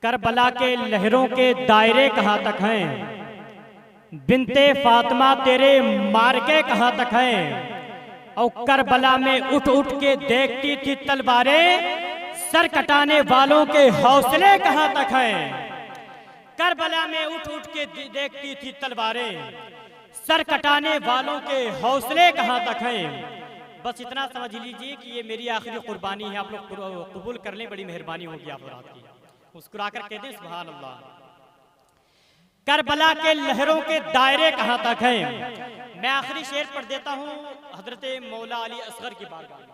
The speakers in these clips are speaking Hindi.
करबला के लहरों के दायरे कहाँ तक हैं, बिनते फातिमा तेरे मार्के कहाँ तक हैं। और करबला में उठ उठ के देखती थी तलवारें, सर कटाने वालों के हौसले कहाँ तक हैं। करबला में उठ उठ के देखती थी तलवारें, सर कटाने वालों के हौसले कहाँ तक हैं। बस इतना समझ लीजिए कि ये मेरी आखिरी कुर्बानी है, आप लोग कबूल कर लें, बड़ी मेहरबानी होगी आप लोग की। मुस्कुराकर कहते हैं सुभान अल्लाह। करबला के लहरों के दायरे कहाँ तक हैं। मैं आखिरी शेर पढ़ देता हूँ हजरत मौला अली असगर की बारगाह में।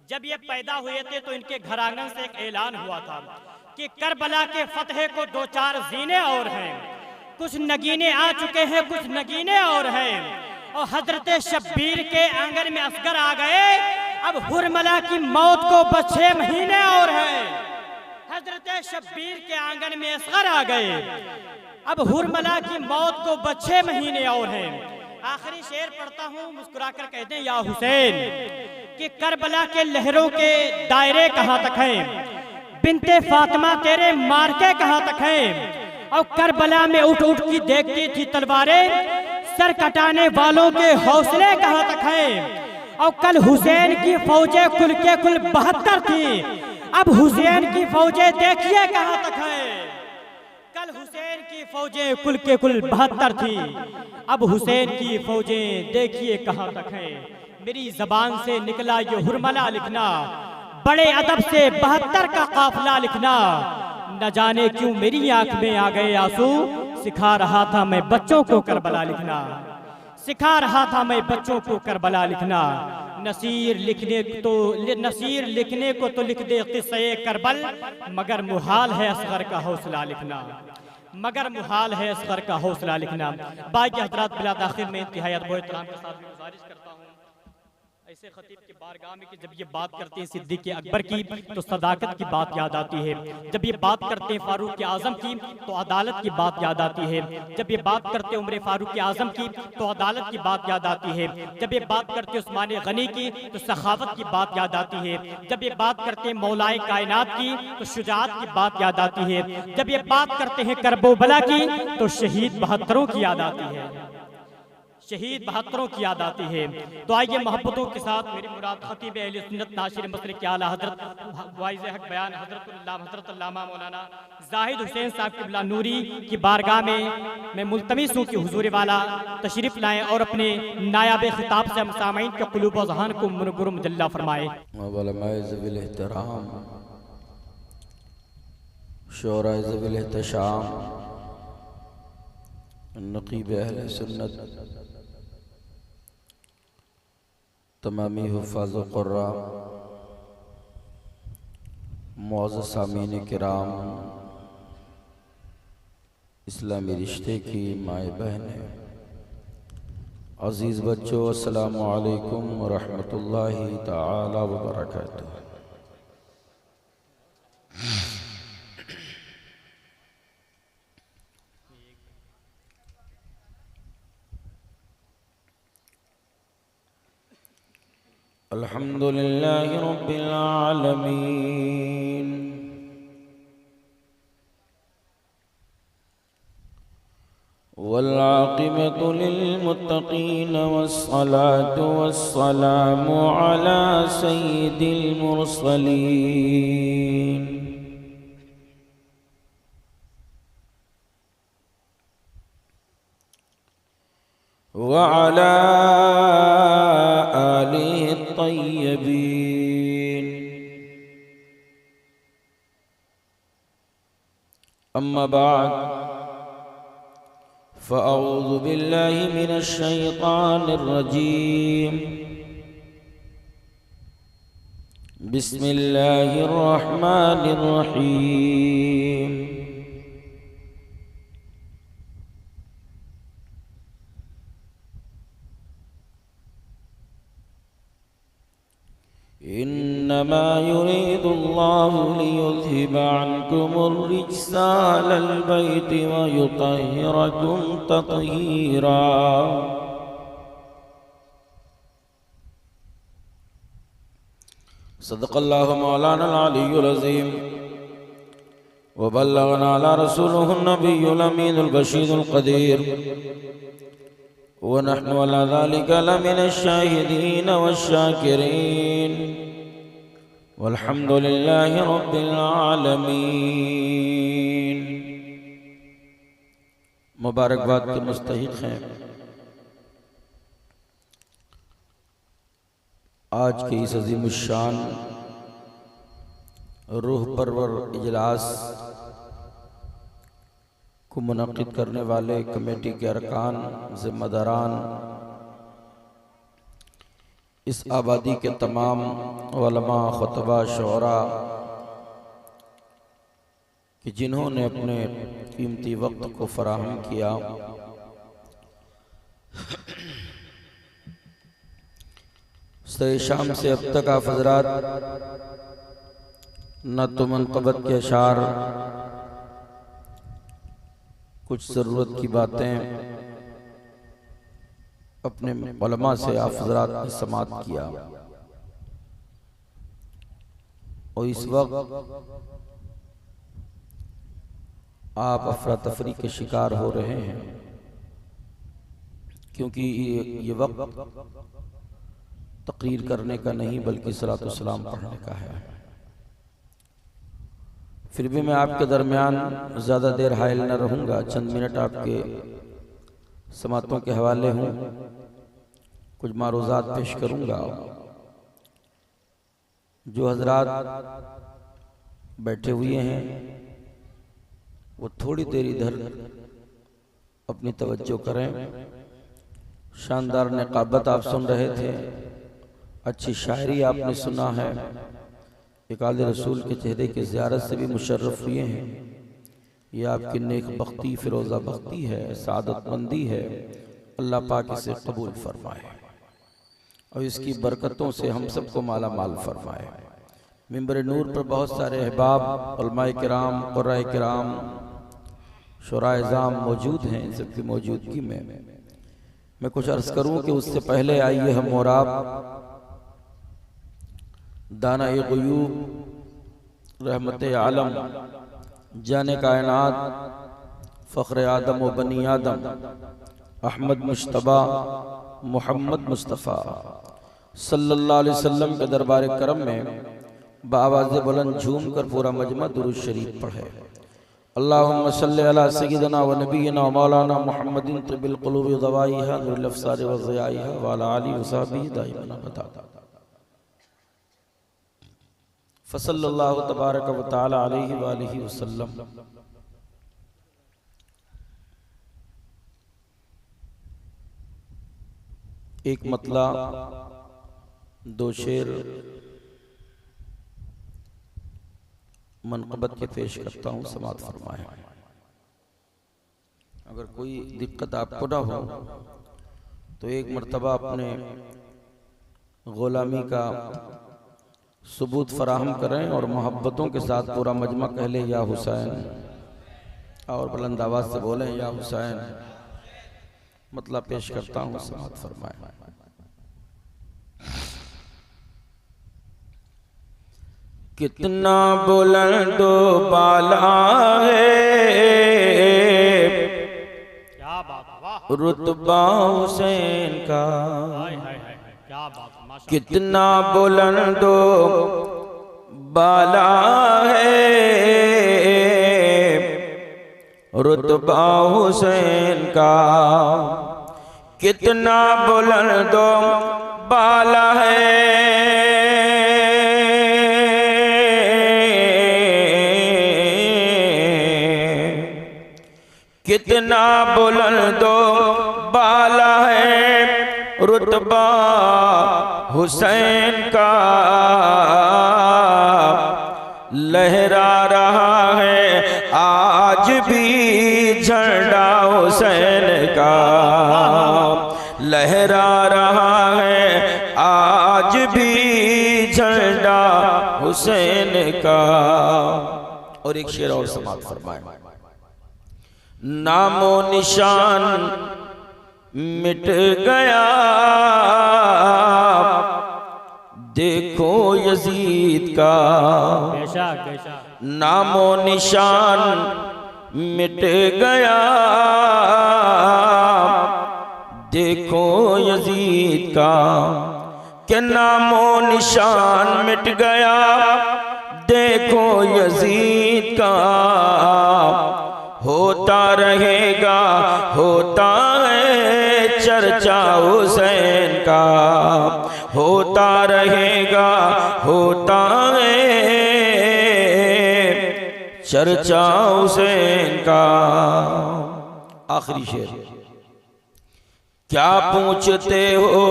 जब ये पैदा हुए थे तो इनके घर आंगन से एक ऐलान हुआ था कि करबला के फतह को दो चार जीने और हैं, कुछ नगीने आ चुके हैं, कुछ नगीने और हैं। और हजरत शब्बीर के आंगन में असगर आ गए, अब हुरमला की मौत को बस 6 महीने और हैं। हजरत शब्बीर के आंगन में असगर आ गए, अब हुरमला की मौत को बस 6 महीने और हैं। आखिरी शेर पढ़ता हूँ, मुस्कुराकर कहते हैं या हुसैन कि करबला के लहरों के दायरे कहाँ तक हैं, बिनते फातिमा तेरे मार्के कहाँ तक हैं। और करबला में उठ उठ की देखती थी तलवारें, सर कटाने वालों के हौसले कहाँ तक हैं। और कल हुसैन की फौजें कुल के कुल 72 थी, अब हुसैन की फौजें देखिए कहाँ तक है। कल हुसैन की फौजें कुल के कुल 72 थी, अब हुसैन की फौजें देखिए कहाँ तक है। मेरी जबान से निकला ये हुरमला लिखना, बड़े अदब से 72 का काफिला लिखना। न जाने क्यों मेरी आंख में आ गए आंसू, सिखा रहा था मैं बच्चों को करबला लिखना, सिखा रहा था मैं बच्चों को करबला लिखना। नसीर लिखने को तो लिख दे किस्से करबल, मगर मुहाल है असगर का हौसला लिखना, मगर मुहाल है असगर का हौसला लिखना। बाकी हजरात बिला दाखिल में इंतहाई अदब व एहतराम के साथ गुजारिश करता हूँ ऐसे खतीब की बारगाह में कि जब ये बात करते हैं सिद्दीक़ अकबर की तो सदाकत की बात याद आती है, जब ये बात करते हैं फारूक आजम की तो अदालत की बात याद आती है, जब ये बात करते हैं उमर फारूक आजम की तो अदालत की बात याद आती है, जब ये बात करते हैं उस्मान गनी की तो सखावत की बात याद आती है, जब ये बात करते हैं मौलाए कायनात की तो शुजाअत की बात याद आती है, जब ये बात करते हैं करबला की तो शहीद 72 की याद आती है, शहीद 72 की याद आती है। तो आइए मोहब्बतों के साथ मेरी मुराद खतीब अहले सुन्नत नाशिर मसले के आला हजरत वाइज़ हक बयान हजरत अल्लामा मौलाना जाहिद हुसैन साहब क़िबला नूरी की बारगाह में मैं मुल्तमिस हूँ कि हुजूर वाला तशरीफ लाएं और अपने नायाब खिताब से हम सामईन के क़ुलूब व ज़हान को मुनव्वर मुजल्ला फरमाएं। शोरा ज़विल एहतशाम नक़ीब अहले सुन्नत तमामी हुफ़ाज़ व क़ुर्रा मुअज़्ज़ज़ सामीन किराम, इस्लामी रिश्ते की माए बहनें, अज़ीज़ बच्चों, अस्सलामु अलैकुम व रहमतुल्लाहि तआला व बरकातुहू। अल्हम्दुलिल्लाहि रब्बिल आलमीन, वल आक़िबतु लिल मुत्तक़ीन वस्सलातु वस्सलामु अला सय्यिदिल मुरसलीन व अला आलिहि तय्यबीन। अम्मा बाद फ़अऊज़ु बिल्लाहि मिनश शैतानिर रजीम। बिस्मिल्लाहिर रहमानिर रहीम। इन्नमा युरीदुल्लाहु लियुज़हिब अन्कुमुर रिज्सा अहलल बैति व युतहिरकुम तत्हीरा। सदक़ल्लाहु मौलाना अल-अलीयुल अज़ीम। वबल्लगना अला रसूलिहिन नबियुल अमीनुल बशीरुल क़दीर व नहनु अला ज़ालिका लमिनश शाहिदीन वश्शाकिरीन वल्हम्दुलिल्लाहि रब्बिल आलमीन। मुबारकबाद के मुस्तहिक़ हैं आज के इस अज़ीमुश्शान रूह परवर इजलास को मुनक़्क़िद करने वाले कमेटी के अरकान, ज़िम्मेदारान, इस आबादी के तमाम उलमा, खुतबा, शुअरा कि जिन्होंने अपने कीमती वक्त को फराहम किया। सरे शाम से अब तक आप हज़रात न तो मनक़बत के अशार, कुछ ज़रूरत की बातें अपने उलमा से आप हज़रात ने समात किया और इस वक्त आप अफरा तफरी के शिकार हो रहे हैं, क्योंकि ये वक्त तकरीर करने का नहीं बल्कि सलातो सलाम पढ़ने का है। फिर भी मैं आपके दरमियान ज़्यादा देर हायल न रहूँगा, चंद मिनट आपके समातों के हवाले हूँ, कुछ मारूज़ात पेश करूँगा। जो हजरात बैठे हुए हैं वो थोड़ी देर इधर अपनी तवज्जो करें। शानदार निकाबत आप सुन रहे थे, अच्छी शायरी आपने सुना है, एक आले रसूल के चेहरे की ज़ियारत से भी मुशर्रफ हुए हैं। ये आपकी नेक बख्ती, फिरोज़ा बख्ती है, सादतमंदी है। अल्लाह पाक इसे कबूल फरमाए और इसकी बरकतों से हम सबको माला माल फरमाए। मिंबर नूर पर बहुत सारे अहबाब, उलमाए किराम, क़ुर्राए किराम, शुराए इज़ाम मौजूद हैं। इन सबकी मौजूदगी में मैं कुछ अर्ज़ करूँ कि उससे पहले आइए हम और आप दाना-ए ग़ुयूब, रहमत आलम, जाने कायनात, फ़ख्र आदम व बनी आदम, अहमद मुश्तबा मोहम्मद मुस्तफ़ा सल्लल्लाहु अलैहि वसल्लम के दरबार करम में बाआवाज़ बुलंद झूम कर पूरा मजमा दुरूद शरीफ पढ़े। अल्लाहुम्मा सल्लि अला सय्यिदिना व नबिय्यिना व मौलाना मुहम्मदिन तिबिल क़ुलूबि दवाइहा नुरिल अब्सारि व ज़ियाइहा व अला आलिहि व सहबिहि दाइमन अबदा। फसल्लल्लाहु तबारक व तआला अलैहि व आलिहि वसल्लम। एक मतला, दो शेर मनक़बत के पेश करता हूँ, समात फरमाएं। अगर कोई दिक्कत आपको ना हो तो एक मर्तबा अपने ग़ुलामी का सबूत फराहम करें और मोहब्बतों के साथ पूरा मजमा कह ले या हुसैन, और बुलंद आवाज़ से बोलें या हुसैन। मतलब पेश करता हूँ, समात फरमाएं। कितना बुलंदो बाला है, क्या बात, वाह, रुतबा हुसैन का, हाय हाय हाय, क्या बात, माशाअल्लाह। कितना बुलंदो बाला है, रुतबा हुसैन का, कितना बुलंदो बाला है, कितना बुलंदो बाला है, रुतबा हुसैन का, लहरा रहा है आज भी झंडा हुसैन का, लहरा रहा है आज भी झंडा हुसैन का। और एक शेर और समाप्त फरमाए। नामो निशान मिट गया देखो यजीद का, बेशक बेशक। नामो निशान मिट गया। देखो यजीद का कि नामो निशान मिट गया। देखो यजीद का होता रहेगा, होता है चर्चा हुसैन का। होता रहेगा, होता है चर्चा हुसैन का। आखिरी शेर। क्या पूछते हो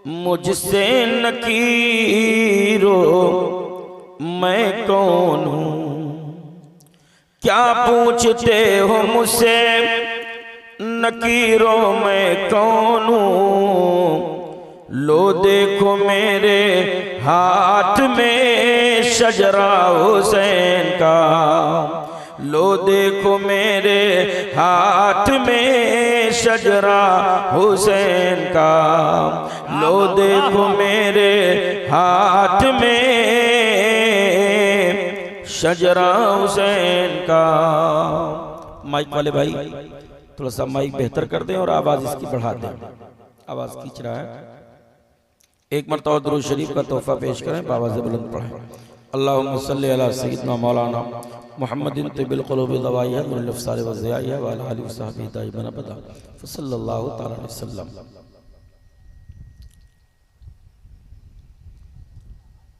मुझसे नकीरो, मैं कौन हूँ। क्या पूछते हो मुझसे नकीरो, मैं कौन हूँ। लो देखो मेरे हाथ में शजरा हुसैन का। लो देखो मेरे हाथ में शजरा हुसैन का। लो देखो मेरे हाथ में शजरा हुसैन का। माइक वाले भाई थोड़ा सा माइक बेहतर कर दें और आवाज इसकी बढ़ा दें, आवाज खींच रहा है। एक मरतबा दुरूद शरीफ का तोहफा पेश करें, आवाज़ बुलंद पढ़ें। अल्लाहुम्मा सल्ली अला सय्यिदना मौलाना मुहम्मदिन तिबिल क़ुलूबि दवाइया वल अब्सार व ज़ियाइया व अला आलिहि व सहबिहि दाइमन अबदा सल्लल्लाहु तआला अलैहि वसल्लम।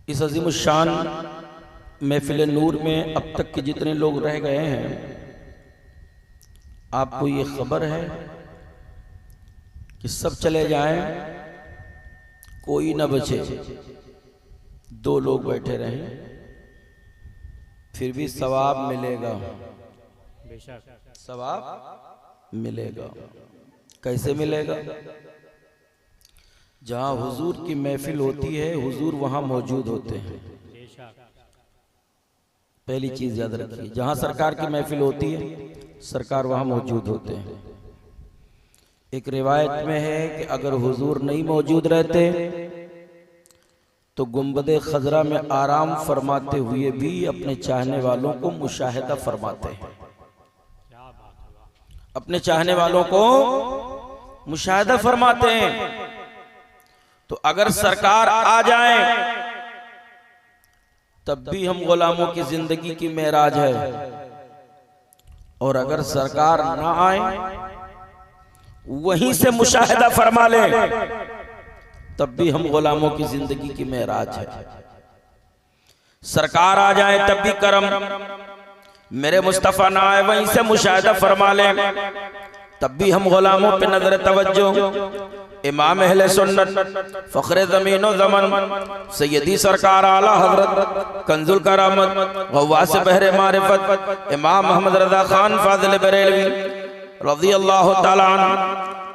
इस अज़ीमुश्शान महफिल नूर में अब तक के जितने लोग रह गए हैं, आपको ये खबर है कि सब चले जाएं, कोई न बचे। 2 लोग बैठे रहें, फिर भी सवाब मिलेगा, सवाब मिलेगा। कैसे मिलेगा? जहां हुजूर की महफिल होती है, हुजूर वहां मौजूद होते हैं। पहली चीज याद रखिए, जहां सरकार की महफिल होती है, सरकार वहां मौजूद होते हैं। एक रिवायत में है कि अगर हुजूर नहीं मौजूद रहते तो गुंबदे खजरा में आराम फरमाते हुए भी अपने चाहने वालों को मुशाहिदा फरमाते हैं। अपने चाहने वालों को मुशाहिदा फरमाते हैं। तो अगर सरकार आ जाए तब भी हम गुलामों की जिंदगी की मेराज है, और अगर सरकार ना आए वहीं से मुशाहिदा फरमा ले तब भी हम गुलामों की जिंदगी की मेराज है। सरकार आ जाए तब भी करम, मेरे मुस्तफा ना आए वहीं से मुशाहिदा फरमा ले तब भी हम गुलामों पे नजर तवज्जो। इमाम अहले सुन्नत फखरे ज़मीनो ज़मन सैयदी सरकार आला हजरत कंजुल करामत गवास बहरे मारिफत इमाम मोहम्मद रज़ा खान फाज़िल बरेलवी रज़ी अल्लाह ताला अन्हु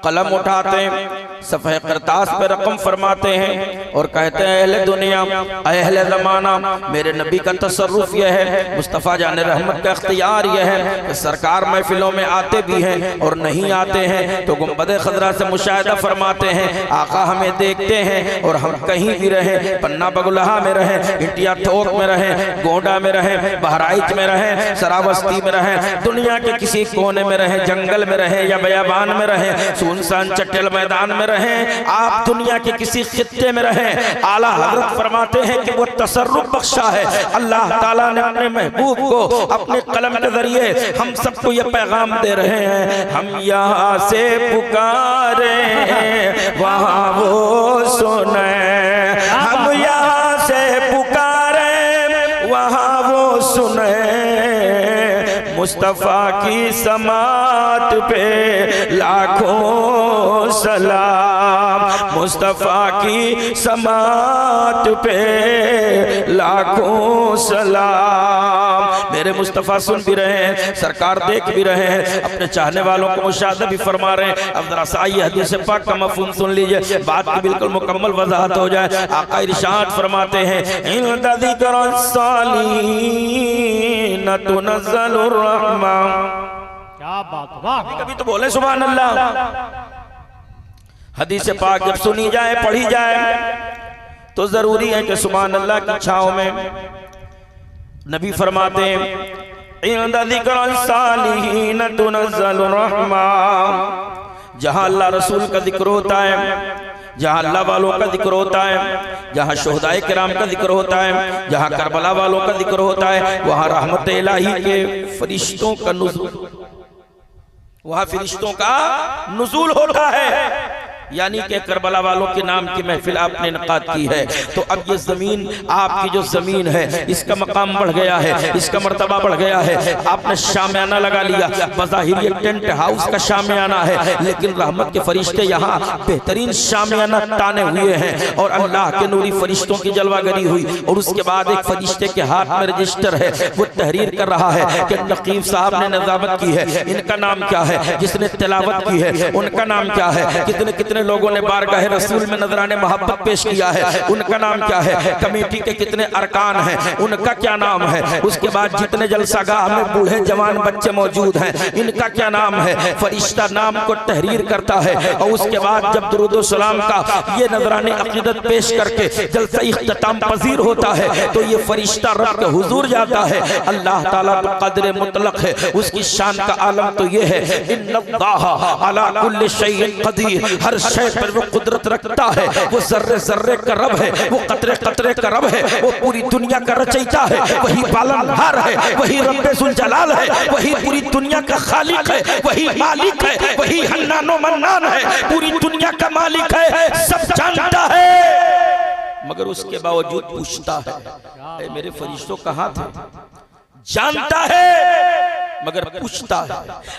कलम उठाते हैं, सफ़े करतास पे रकम फरमाते हैं और कहते हैं, अहले दुनिया, अहले ज़माना, मेरे नबी का तसर्रुफ यह है, मुस्तफ़ा जान रहमत का इख्तियार यह है कि सरकार महफिलों में आते भी हैं और नहीं आते हैं तो गुंबद खजरा से मुशाहिदा फरमाते हैं। आका हमें देखते हैं और हम कहीं भी रहें, पन्ना बगुलहा में रहें, इंटिया थोक में रहें, गोंडा में रहें, बहराइच में रहें, सरावस्ती में रहें, दुनिया के किसी कोने में रहें, जंगल में रहें या बयाबान में रहें, सुनसान चट्टेल मैदान में रहें, आप दुनिया के किसी खित्ते में रहें, आला हजरत फरमाते हैं कि वो तसर्रुफ बख्शा है। अल्लाह ताला ने अपने महबूब को अपने कलम के जरिए हम सबको ये पैगाम दे रहे हैं, हम यहाँ से पुकारे वहाँ वो सुने, हम यहाँ से पुकारे वहाँ वो सुने, मुस्तफ़ा की समात पे लाखों सलाम, मुस्तफ़ा की समात पे लाखों सलाम। मेरे मुस्तफ़ा सुन भी रहे हैं, सरकार देख भी रहे हैं, अपने चाहने वालों को मुशाहिदा भी फरमा रहे हैं। अब जरा सा ये हदीस पाक का मफ़हूम सुन लीजिए, बात की बिल्कुल मुकम्मल वजाहत हो जाए। आका इरशाद फरमाते हैं, इंदा ज़िक्र सालीन तुनज़्ज़लुर रहमा। क्या बात, वाह। कभी तो बोले सुभान अल्लाह। हदीस पाक जब सुनी जाए, पढ़ी जाए तो जरूरी है कि सुभान अल्लाह की छाँव में नबी फरमाते हैं इंदा ज़िक्र सालिहीन तुनज़्ज़लु रहमा, जहाँ अल्लाह रसूल का जिक्र होता है, जहाँ अल्लाह वालों का जिक्र होता है, जहाँ शुहदाए किराम का जिक्र होता है, जहाँ करबला वालों का जिक्र होता है, वहाँ रहमत इलाही के फरिश्तों का नुज़ूल, वहाँ फरिश्तों का नुज़ूल होता है। यानी कि करबला वालों के नाम की महफिल आपने इनकाद की है, तो अब ये जमीन आपकी जो जमीन है इसका मकाम बढ़ गया है, इसका मर्तबा बढ़ गया है। आपने शामियाना लगा लिया, बज़ाहिर ये टेंट हाउस का शामियाना है, लेकिन रहमत के फरिश्ते यहाँ बेहतरीन शामियाना ताने हुए हैं और अल्लाह के नूरी फरिश्तों की जलवागरी हुई। और उसके बाद एक फरिश्ते के हाथ में रजिस्टर है, वो तहरीर कर रहा है कि नकीब साहब ने नज़ामत की है, इनका नाम क्या है, जिसने तिलावत की है उनका नाम क्या है, कितने कितने लोगों ने बारगाह रसूल में नजराने मोहब्बत पेश किया है, उनका नाम क्या है, कमेटी के कितने अरकान हैं, उनका क्या नाम है। उसके बाद जितने जलसागाह में बूढ़े जवान बच्चे मौजूद हैं, इनका क्या नाम है। फरिश्ता नाम को तहरीर करता है और उसके बाद जब दुरूद सलाम का ये नजराने अकीदत पेश करके जलसा इख्तिताम पजीर होता है, तो ये फरिश्ता रब के हुजूर जाता है। अल्लाह ताला तो क़द्र मुतलक है, उसकी शान का आलम तो ये है, इन्नल्लाह अला कुल्लि शैइन क़दीर, हर शय पर वो कुदरत रखता है, वो जर्रे जर्रे का रब है, वो कतरे कतरे का रब है, वो पूरी दुनिया का रचयिता है, वही पालनहार है, वही रब्बे जुल जलाल है, वही पूरी दुनिया का खालिक है, वही मालिक है, वही हन्नानो मन्नान है, पूरी दुनिया का मालिक है, सब जानता है। मगर उसके बावजूद पूछता है, मेरे फरिश्तों कहाँ थे? जानता है मगर पूछता है,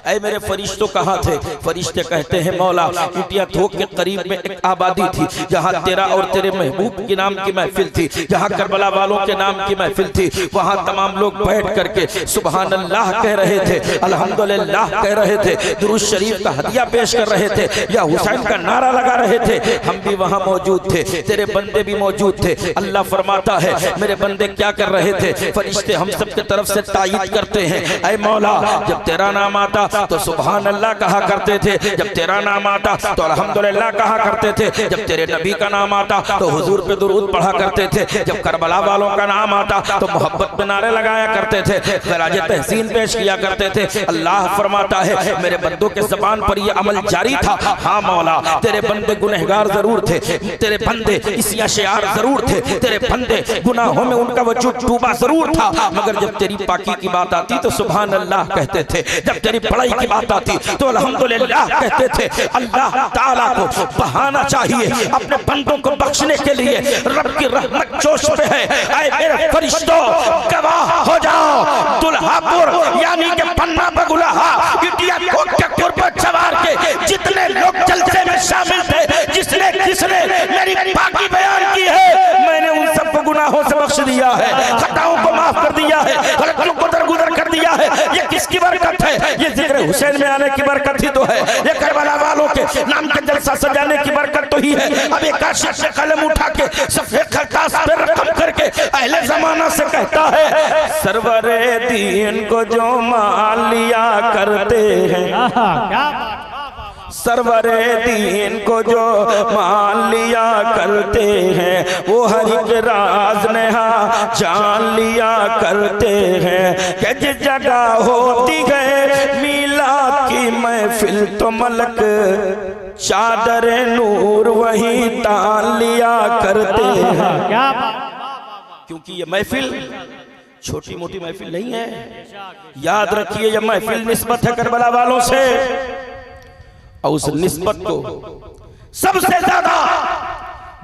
ऐ मेरे फरिश्तों कहाँ थे? फरिश्ते कहते हैं, मौला ऊटिया थोक के करीब में एक आबादी थी, जहाँ तेरा और तेरे महबूब के नाम की महफिल थी, जहाँ करबला वालों के नाम की महफिल थी, वहाँ तमाम लोग बैठ करके सुबहान अल्लाह कह रहे थे, अल्हम्दुलिल्लाह कह रहे थे, दुरूद शरीफ का हदिया पेश कर रहे थे, या हुसैन का नारा लगा रहे थे। हम भी वहाँ मौजूद थे, तेरे बंदे भी मौजूद थे। अल्लाह फरमाता है, मेरे बंदे क्या कर रहे थे? फरिश्ते हम सब की तरफ से तायीद करते हैं, ऐ मौला जब तेरा नाम आता तो सुभान अल्लाह कहा करते थे, जब तेरा नाम आता तो अल्हम्दुलिल्लाह कहा करते थे, जब तेरे नबी का नाम आता तो हुजूर पे दुरूद पढ़ा करते थे, जब करबला वालों का नाम आता तो मोहब्बत पे नारे लगाया करते थे, खराज तहसीन पेश किया करते थे। अल्लाह फरमाता है, मेरे बंदों के ज़बान पर यह अमल जारी था। हाँ मौला, तेरे बंदे गुनहगार जरूर थे, तेरे बंदे इसिया शियार जरूर थे, तेरे बंदे गुनाहों में उनका वजूद डूबा जरूर था, मगर जब तेरी पाकी की बात आती तो सुभान अल्लाह कहते थे, जब तेरी बड़ाई की बात आती तो अल्हम्दुलिल्लाह कहते थे। अल्लाह ताला को बहाना चाहिए अपने बंदों को बख्शने के लिए, रब की रहमत जोश पे है। ऐ मेरे फरिश्तों गवाह हो जाओ, दुल्हापुर यानी कि पन्ना बगुलाहा इटिया कोट के कुर्बत सवार के जितने लोग जलसे में शामिल थे, जिसने जिसने मेरी पाकी बयान की है, मैंने उन सबको गुनाहों से बख्श दिया है, खताओं को माफ कर दिया है, गलतियों को दरगुजर कर दिया है। ये किसकी बरकत है? ये जिक्र हुसैन में आने की बरकत ही तो है, ये करबला वालों के नाम का जलसा सजाने की बरकत तो ही है। अब एक काशिफ से कलम उठा के सफेद खरतास पे रकम करके अहले जमाना से कहता है, सरवरे दीन को जो मान लिया करते हैं, सरवरे दीन को जो मान लिया करते हैं, वो हर एक राज नेहा जान लिया करते हैं। कि जिस जगह होती है मीलाद की महफिल तो मलक चादर नूर वही तान लिया करते हैं। क्योंकि ये महफिल छोटी मोटी महफिल नहीं है, याद रखिए, ये महफिल निस्बत है करबला वालों से, और उस निस्बत को सबसे ज्यादा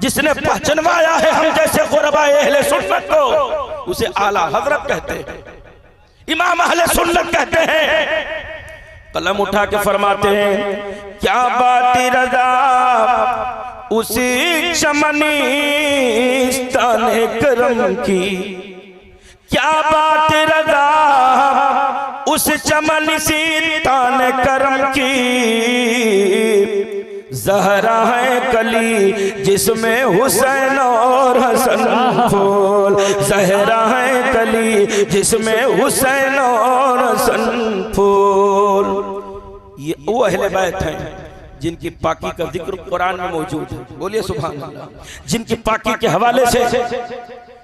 जिसने पहचानवाया है हम जैसे गुरबाए अहले सुन्नत को, उसे आला हजरत कहते हैं, इमाम अहले सुन्नत कहते हैं। कलम उठा के फरमाते हैं, क्या बात रजा उसी चमनी ताने करम की, क्या बात रजा उस चमन सी तान करम की, ज़हरा है कली जिसमें हुसैन और हसन फूल, ज़हरा है कली जिसमें हुसैन और हसन फूल। ये वो अहले बैत हैं जिनकी पाकी का जिक्र कुरान में मौजूद है, बोलिए सुभान अल्लाह। जिनकी पाकी के हवाले से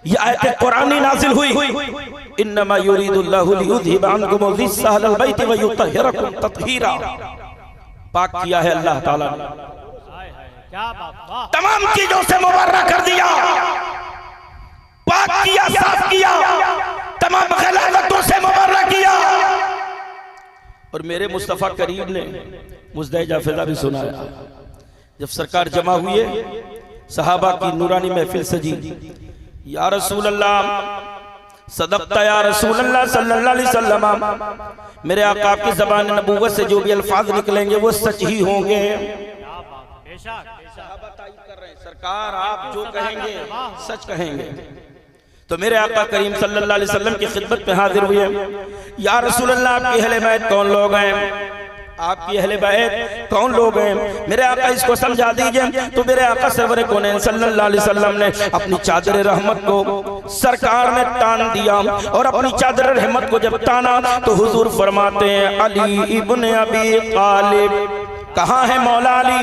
ये आयत कुरानी नाजिल हुई, इन्नमा युरीदुल्लाहु लियुज़हिबा अन्कुम रिज्सा अहलल बैति व युतहिरकुम तत्हीरा। पाक किया है अल्लाह ताला ने, क्या बात, वाह। तमाम चीजों से मुबर्रा कर दिया, पाक किया, साफ किया, तमाम गलाजतों से मुबर्रा किया। और मेरे मुस्तफा करीम ने मुज़दह फिजा भी सुनाया। जब सरकार जमा हुए, सहाबा की नूरानी महफिल सजी, या रसूल अल्लाह सदक़ता या रसूल अल्लाह सल्लल्लाहु अलैहि वसल्लम, मेरे आका की ज़बान नबूवत से जो भी अल्फाज निकलेंगे वो सच ही होंगे। सरकार आप जो कहेंगे सच कहेंगे। तो मेरे आका करीम सल्लल्लाहु अलैहि वसल्लम की खिदमत में हाजिर हुए, या रसूल अल्लाह आपकी अहले बैत कौन लोग हैं, आपकी अहले बैत कौन लोग हैं, मेरे आका इसको समझा दीजिए। तो मेरे आका सरवर कौनैन सल्लल्लाहु अलैहि वसल्लम ने अपनी चादर रहमत को सरकार ने तान दिया, और अपनी चादर रहमत को जब ताना तो हुजूर फरमाते हैं अली इब्न अबी तालिब, कहाँ है मौला अली?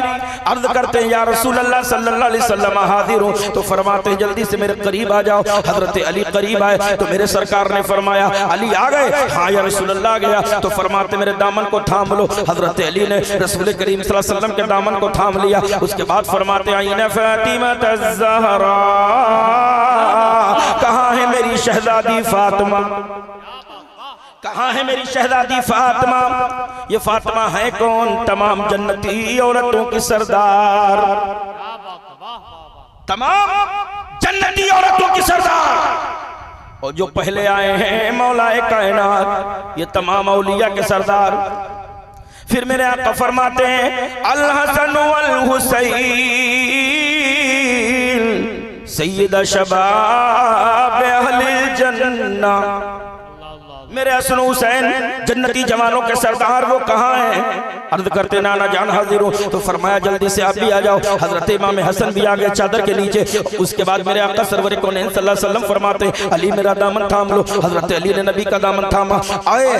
अर्ज करते हैं या रसूल अल्लाह सल्लल्लाहु अलैहि वसल्लम हाजिर हूँ। तो फरमाते हैं जल्दी से मेरे करीब आ जाओ। हजरत अली करीब आए तो मेरे सरकार ने फरमाया अली आ गए? हाँ या रसूल अल्लाह आ गया। तो फरमाते मेरे दामन को थाम लो। हजरत अली ने रसूल करीम सल्लल्लाहु अलैहि वसल्लम के दामन को थाम लिया। उसके बाद फरमाते आईना फातिमा ज़हरा, कहाँ है मेरी शहजादी फातिमा, कहाँ है मेरी शहजादी फातिमा? ये फातिमा है कौन? तमाम जन्नती औरतों की सरदार, तमाम जन्नती औरतों की सरदार। और जो पहले आए हैं मौलाए कायनात, ये तमाम औलिया के सरदार। फिर मेरे आका फरमाते हैं अल हसन वल हुसैन सैयद शबाब अहलिल जन्नह, मेरे हसन हुसैन जन्नती जवानों के सरदार वो कहाँ हैं? अर्ज करते नाना जान हाजिर हूँ। तो फरमाया जल्दी से आप भी आ जाओ। हजरत इमाम हसन भी आ गए चादर के नीचे। उसके बाद मेरे आका सरवर कौनैन सल्लल्लाहु अलैहि वसल्लम फरमाते अली मेरा दामन थाम लो। हजरत अली ने नबी का दामन थामा। आए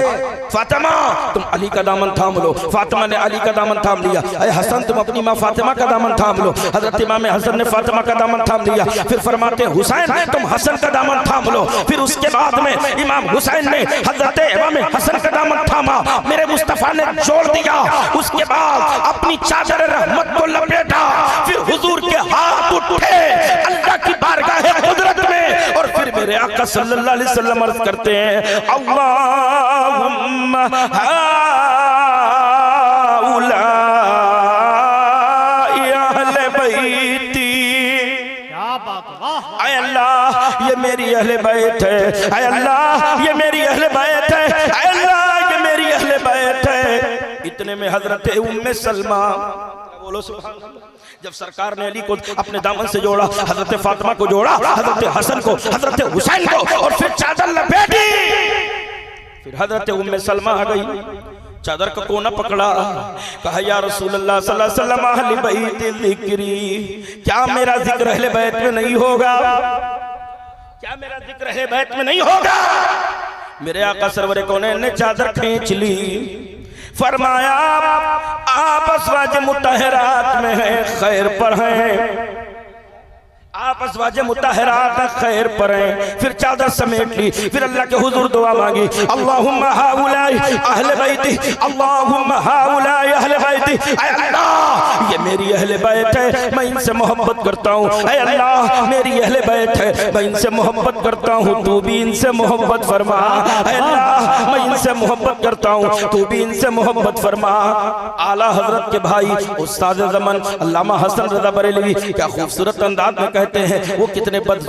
फातिमा तुम अली का दामन थाम लो। फातिमा ने अली का दामन थाम लिया। अरे हसन तुम अपनी माँ फातिमा का दामन थाम लो। हजरत इमाम हसन ने फातिमा का दामन थाम लिया। फिर फरमाते हुसैन तुम हसन का दामन थाम लो। फिर उसके बाद में इमाम हुसैन ने हजरत इमाम हसन का दामन थामा, मेरे मुस्तफा ने जोड़ दिया। उसके बाद अपनी चादर रहमत को लपेटा। फिर हुजूर के हाथ उठे अल्लाह की बारगाह कुदरत में, और फिर मेरे आका सल्लल्लाहु अलैहि वसल्लम अर्ज करते हैं अल्लाहुम्मा हाउलाई अहले बैती, ऐ अल्लाह ये मेरी अहले बैत है, ऐ अल्लाह ये मेरी अहले बैत है, ऐ अल्लाह ये मेरी अहले बैत है। इतने में हजरत उम्मे सलमा, बोलो सुभान अल्लाह, जब सरकार ने अली को अपने दामन से जोड़ा, हजरत फातिमा को जोड़ा, हजरत हसन को, हजरत हुसैन को, और फिर चादर लपेटी। फिर हजरत उम्मे सलमा आ गई, चादर का कोना पकड़ा, कहा या रसूलल्लाह सल्लल्लाहु अलैहि वसल्लम अहले बैत ज़िक्री, क्या मेरा जिक्र अहले बैत में नहीं होगा? क्या मेरा जिक्र अहले बैत में नहीं होगा? मेरे आका सरवर कौनैन ने चादर खींच ली। फरमाया आप अज़वाज मुतहरात में हैं, खैर पर हैं, आप अज़वाज मुतहरात खैर पर हैं। फिर चादर समेट ली। फिर अल्लाह के हुजूर दुआ मांगी अल्लाहुम्मा हाउलाई अहले बैती, अल्लाहुम्मा हाउलाई अहले बैती, ऐ अल्लाह ये मेरी अहले बैत है, मैं इनसे मोहब्बत करता हूँ। ऐ अल्लाह मेरी अहले बैत है, मैं इनसे मोहब्बत करता हूँ, तू भी इनसे मोहब्बत फरमा। ऐ अल्लाह मैं इनसे मोहब्बत करता हूँ, तू भी इनसे मोहब्बत फरमा। आला हजरत के भाई उस्ताद ज़मान अल्लामा हसन रज़ा बरेलवी क्या खूबसूरत अंदाज में कहते हैं, वो कितने जालिम,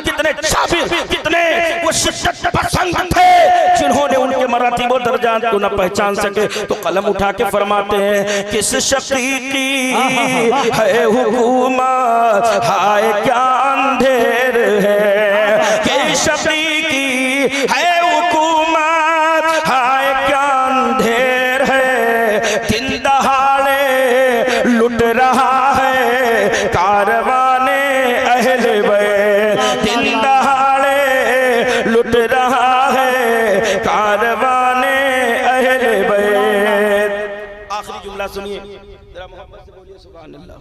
कितने शाबिर, कितने वो शिद्दत पसंद थे, जिन्होंने उनके मरातिब व दर्जात को न पहचान सके तो कलम उठा के फरमाते हैं किस शकी की है हुकूमत, हाय क्या अंधेर है, किस शकी की है हुकूमत, हाय क्या अंधेर है, दिन दहाड़े लुट रहा है कारवाने अहले बैत, दिन दहाड़े लुट रहा है कारवाने अहले बैत। आखिरी जुमला सुनिए जरा, मोहब्बत से बोलिए सुभान अल्लाह,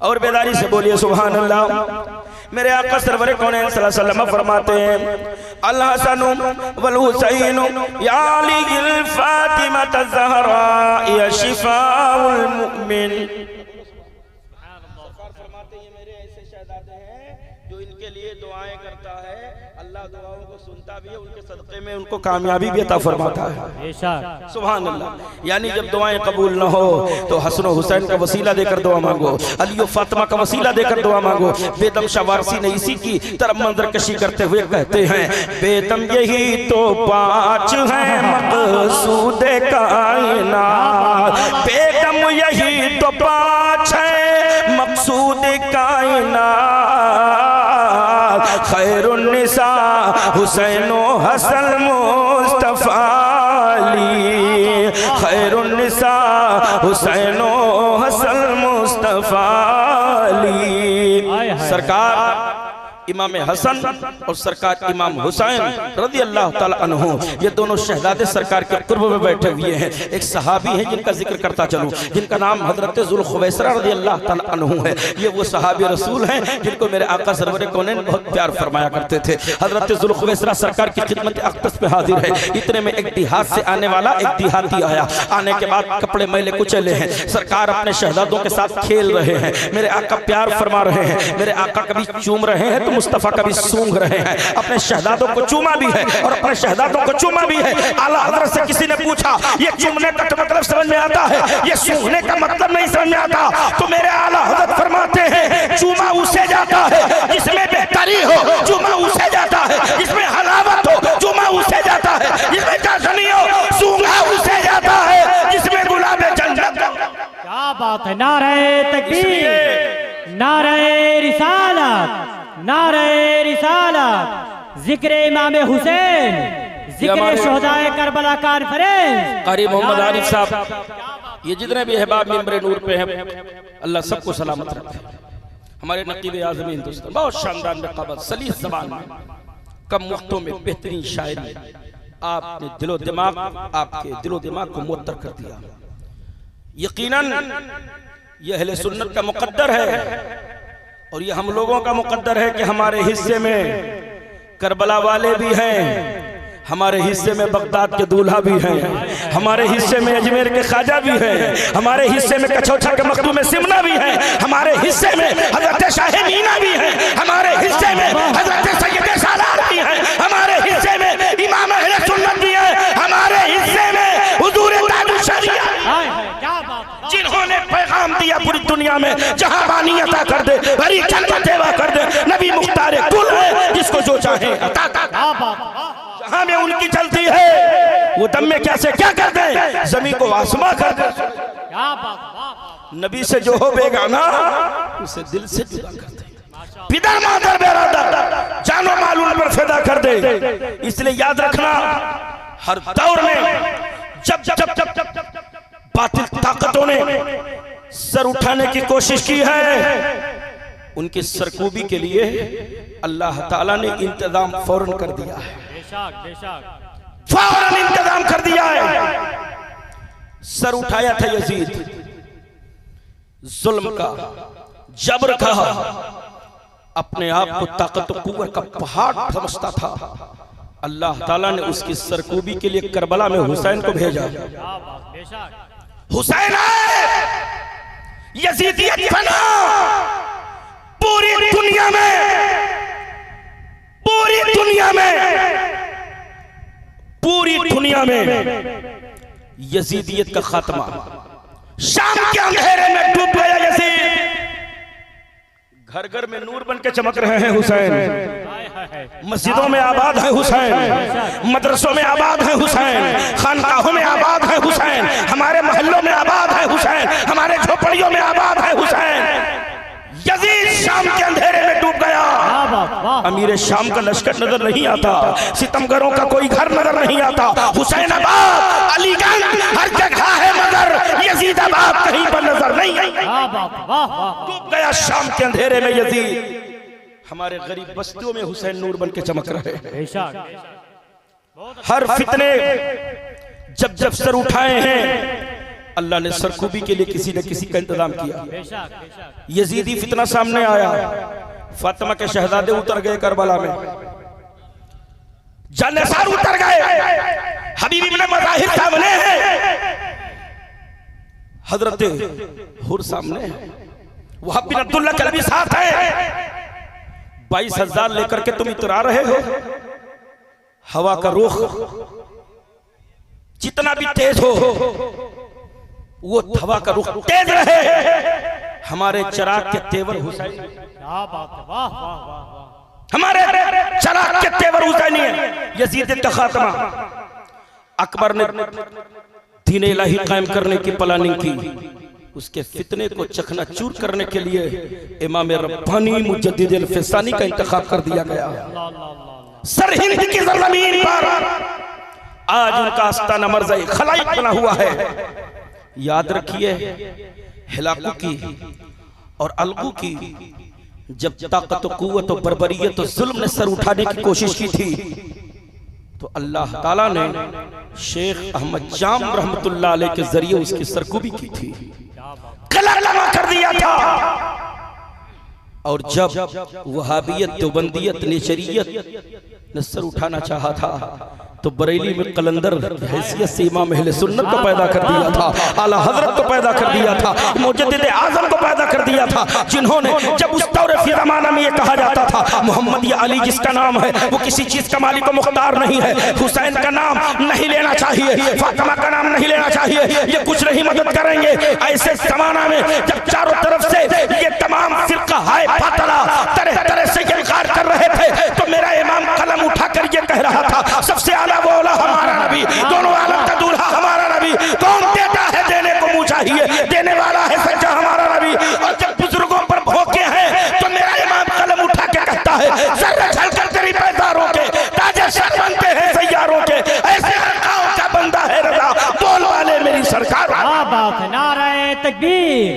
और बेदारी से बोलिए सुभान अल्लाह। मेरे आका सरवर कौनैन सल्लल्लाहु अलैहि वसल्लम फरमाते हैं अल हसन वल हुसैन या अली फातिमा ज़हरा या शिफाउल मुमिन। फरमाते हैं मेरे ऐसे शहजादे हैं जो इनके लिए दुआएं करता है, अल्लाह दुआओं को सुनता भी है, उनके सदक़े में उनको कामयाबी भी अता फरमाता है। सुभान अल्लाह। यानी जब दुआएं कबूल न हो तो हसन और हुसैन का वसीला देकर दुआ मांगो, अली और फातिमा का वसीला देकर दुआ मांगो। बेदम शाह वारसी ने इसी की तरफ मंजर कशी करते हुए कहते हैं बेदम यही तो पाँच है मक़सूद कायनात, बेदम यही तो पाँच है मक़सूद कायनात, खैरुन निसा हुसैनो हसन मुस्तफा अली, खैरुन निसा हुसैनो हसन मुस्तफा अली। सरकार इमाम हसन और सरकार इमाम हुसैन रज़ी अल्लाह ताला अन्हु ये दोनों शहजादे सरकार के कुर्ब में बैठे हुए हैं। एक सहाबी हैं जिनका जिक्र करता चलूं, जिनका नाम हजरत ज़ुल्खुवैसरा रज़ी अल्लाह ताला अन्हु है। ये वो सहाबी रसूल हैं जिनको मेरे आका सरवर कौनैन बहुत प्यार फरमाया करते थे। हजरत ज़ुल्खुवैसरा सरकार की खिदमत अक़दस पे हाजिर है। इतने में एक देहात से आने वाला एक देहाती आया। आने के बाद कपड़े मैले कुचले हैं, सरकार अपने शहजादों के साथ खेल रहे हैं, मेरे आका प्यार फरमा रहे हैं, मेरे आका कभी चूम रहे हैं तो मुस्तफा कभी सूंघ रहे हैं। अपने शहजादों को चूमा भी है और अपने शहजादों को चूमा भी है। आला हज़रत से किसी ने पूछा ये चूमने का तो मतलब समझ में आता है, ये सूंघने का मतलब नहीं समझ में आता। तो मेरे आला हज़रत फरमाते हैं चूमा उसे जाता है जिसमें बेहतरी हो, चूमा उसे जाता है जिसमें हलावत हो, चूमा उसे जाता है जिसमें चाशनी हो, सूंघा उसे जाता है जिसमें गुलाब जन्नत। क्या बात है। नारे तकबीर, नारे रिसालत, नारे रिसालत, जिक्र इमाम हुसैन, जिक्र शुहदाए करबला कॉन्फ्रेंस। कारी मोहम्मद आरिफ साहब ये जितने भी अहबाब मिंबर नूर पे हैं अल्लाह सबको सलामत रखे। हमारे नकीब आज़म हिंदुस्तान बहुत शानदार नक़ाबत सलीस ज़बान में कम वक्तों में बेहतरीन शायरी, आपने दिलो दिमाग आपके दिलो दिमाग को मुअत्तर कर दिया। यकीनन ये अहले सुन्नत का मुक़द्दर है और ये हम लोगों का मुक़द्दर है कि हमारे हिस्से में करबला वाले भी हैं, हमारे हिस्से में बगदाद के दूल्हा भी हैं, हमारे हिस्से में अजमेर के ख्वाजा भी हैं, हमारे हिस्से में कछौछा के मखदूम सिमना भी हैं, हमारे हिस्से में हजरत शाह मीना भी हैं, हमारे हिस्से में हजरत सैयद सालार भी हैं, हमारे हिस्से में इमाम अहले सुन्नत भी हैं, हमारे हिस्से में हुजूर ताजुल शरीया जिन्होंने पैगाम दिया पूरी दुनिया में जहां अता कर दे, बड़ी जन्नत देवा कर दे, नबी मुख्तार कुल है जिसको जो चाहे अता कर। जहां में उनकी चलती है वो दम में कैसे क्या कर दे, जमीन को आसमां कर दे। नबी से जो हो बेगाना उसे दिल से जुदा कर दे, पिता मादर बेरादर जानो माल उन पर फिदा कर दे। इसलिए याद रखना हर दौर में जब जब जब जब जब बातिल ताकतों ने सर उठाने की कोशिश की है, उनकी सरकूबी के लिए अल्लाह ताला ने इंतजाम फौरन कर दिया है, फौरन इंतजाम कर दिया है। सर उठाया था यजीद, जुल्म का, जबर का, अपने आप को ताकत कुव्वत का पहाड़ समझता था। अल्लाह ताला ने उसकी सरकूबी के लिए करबला में हुसैन को भेजा। हुसैन आए, यजीदियत फना पूरी दुनिया में, पूरी दुनिया में, पूरी दुनिया में यजीदियत का खात्मा। शाम के अंधेरे में डूब गया यजीद, घर घर में नूर बन के चमक रहे हैं हुसैन, मस्जिदों में आबाद है हुसैन, मदरसों में आबाद है हुसैन, खानकाहों में आबाद है हुसैन, हमारे मोहल्लों में आबाद है हुसैन, हमारे झोपड़ियों में आबाद है हुसैन। यजीद शाम के अंधेरे में डूब गया, अमीर शाम का लश्कर नजर नहीं आता, सितमगरों का कोई घर नजर नहीं आता। हुसैनाबाद, अलीगंज हर जगह है मगर यजीदाबाद कहीं पर नजर नहीं आई। डूब गया शाम के अंधेरे में यजीद, हमारे गरीब बस्तियों में हुसैन नूर बन के चमक रहे हैं। हर फितने जब जब सर उठाए हैं अल्लाह ने सरकूबी के लिए किसी न किसी का इंतजाम किया। यजीदी फितना सामने आया, फातिमा के शहजादे उतर गए करबला में, जन्नसार उतर गए, हबीब इब्न मज़ाहिर सामने है, हजरत हुर सामने है, वहाब बिन अब्दुल्लाह कलबी साथ है। 22,000 लेकर के तुम इतरा रहे हो। हवा का रुख जितना भी तेज हो वो हवा का रुख तेज रहे। हमारे चिराग के तेवर हुसैन, क्या बात है, वाह वाह वाह वाह। हमारे चिराग के तेवर हुसैनी है। यजीद का खात्मा, अकबर ने दीन इलाही कायम करने की प्लानिंग की, उसके फितने को चकनाचूर करने के लिए इमाम रब्बानी मुजद्दिद अल-फिसानी का इंतखाब कर दिया गया। सरहिंद की ज़मीन पर आज उनका आस्ताना मर्ज़ खलाइक बना हुआ है। याद रखिए, हिलाकू की और अलगू की जब ताकत व कुव्वत व बर्बरियत व जुल्म ने सर उठाने की कोशिश की थी तो अल्लाह ताला ने शेख अहमद जाम रहमतुल्लाह अलैह के जरिए उसकी सरकुबी की थी, कलमा कर दिया था। और जब वहाबियत, देवबंदियत, नेचरियत ने सर उठाना चाहा था तो बरेली में कलंदर हैसियत से इमाम अहले सुन्नत को पैदा कर दिया था, आला हजरत को पैदा कर दिया था, मुजद्दिद आजम को पैदा कर दिया था, जिन्होंने जब उस दौर फी ज़माना में ये कहा जाता था मोहम्मद या अली जिसका नाम है वो किसी चीज का मालिक व मुख्तार नहीं है, हुसैन का नाम नहीं लेना चाहिए, फातिमा का नाम नहीं लेना चाहिए, ये कुछ नहीं मदद करेंगे। ऐसे जमाना में जब चारों तरफ से ये तमाम फिरका हाय फातला तरह तरह से इनकार कर रहे थे तो मेरा इमाम कलम उठाकर ये कह रहा था सबसे आला बोला हमारा नबी, दोनों आलम का दूल्हा हमारा नबी, कौन देता है देने को मुँह चाहिए, देने वाला है सच्चा हमारा नबी। और जब बुजुर्गों पर भोंके हैं तो मेरा इमाम कलम उठा के कहता है जर्रे झलकर तेरी पैदारों के ताजे सर बनते हैं सैयारों के, ऐसे हरकाओं का बंदा है रज़ा, बोल वाले मेरी सरकार। क्या बात है, नारे तकबीर,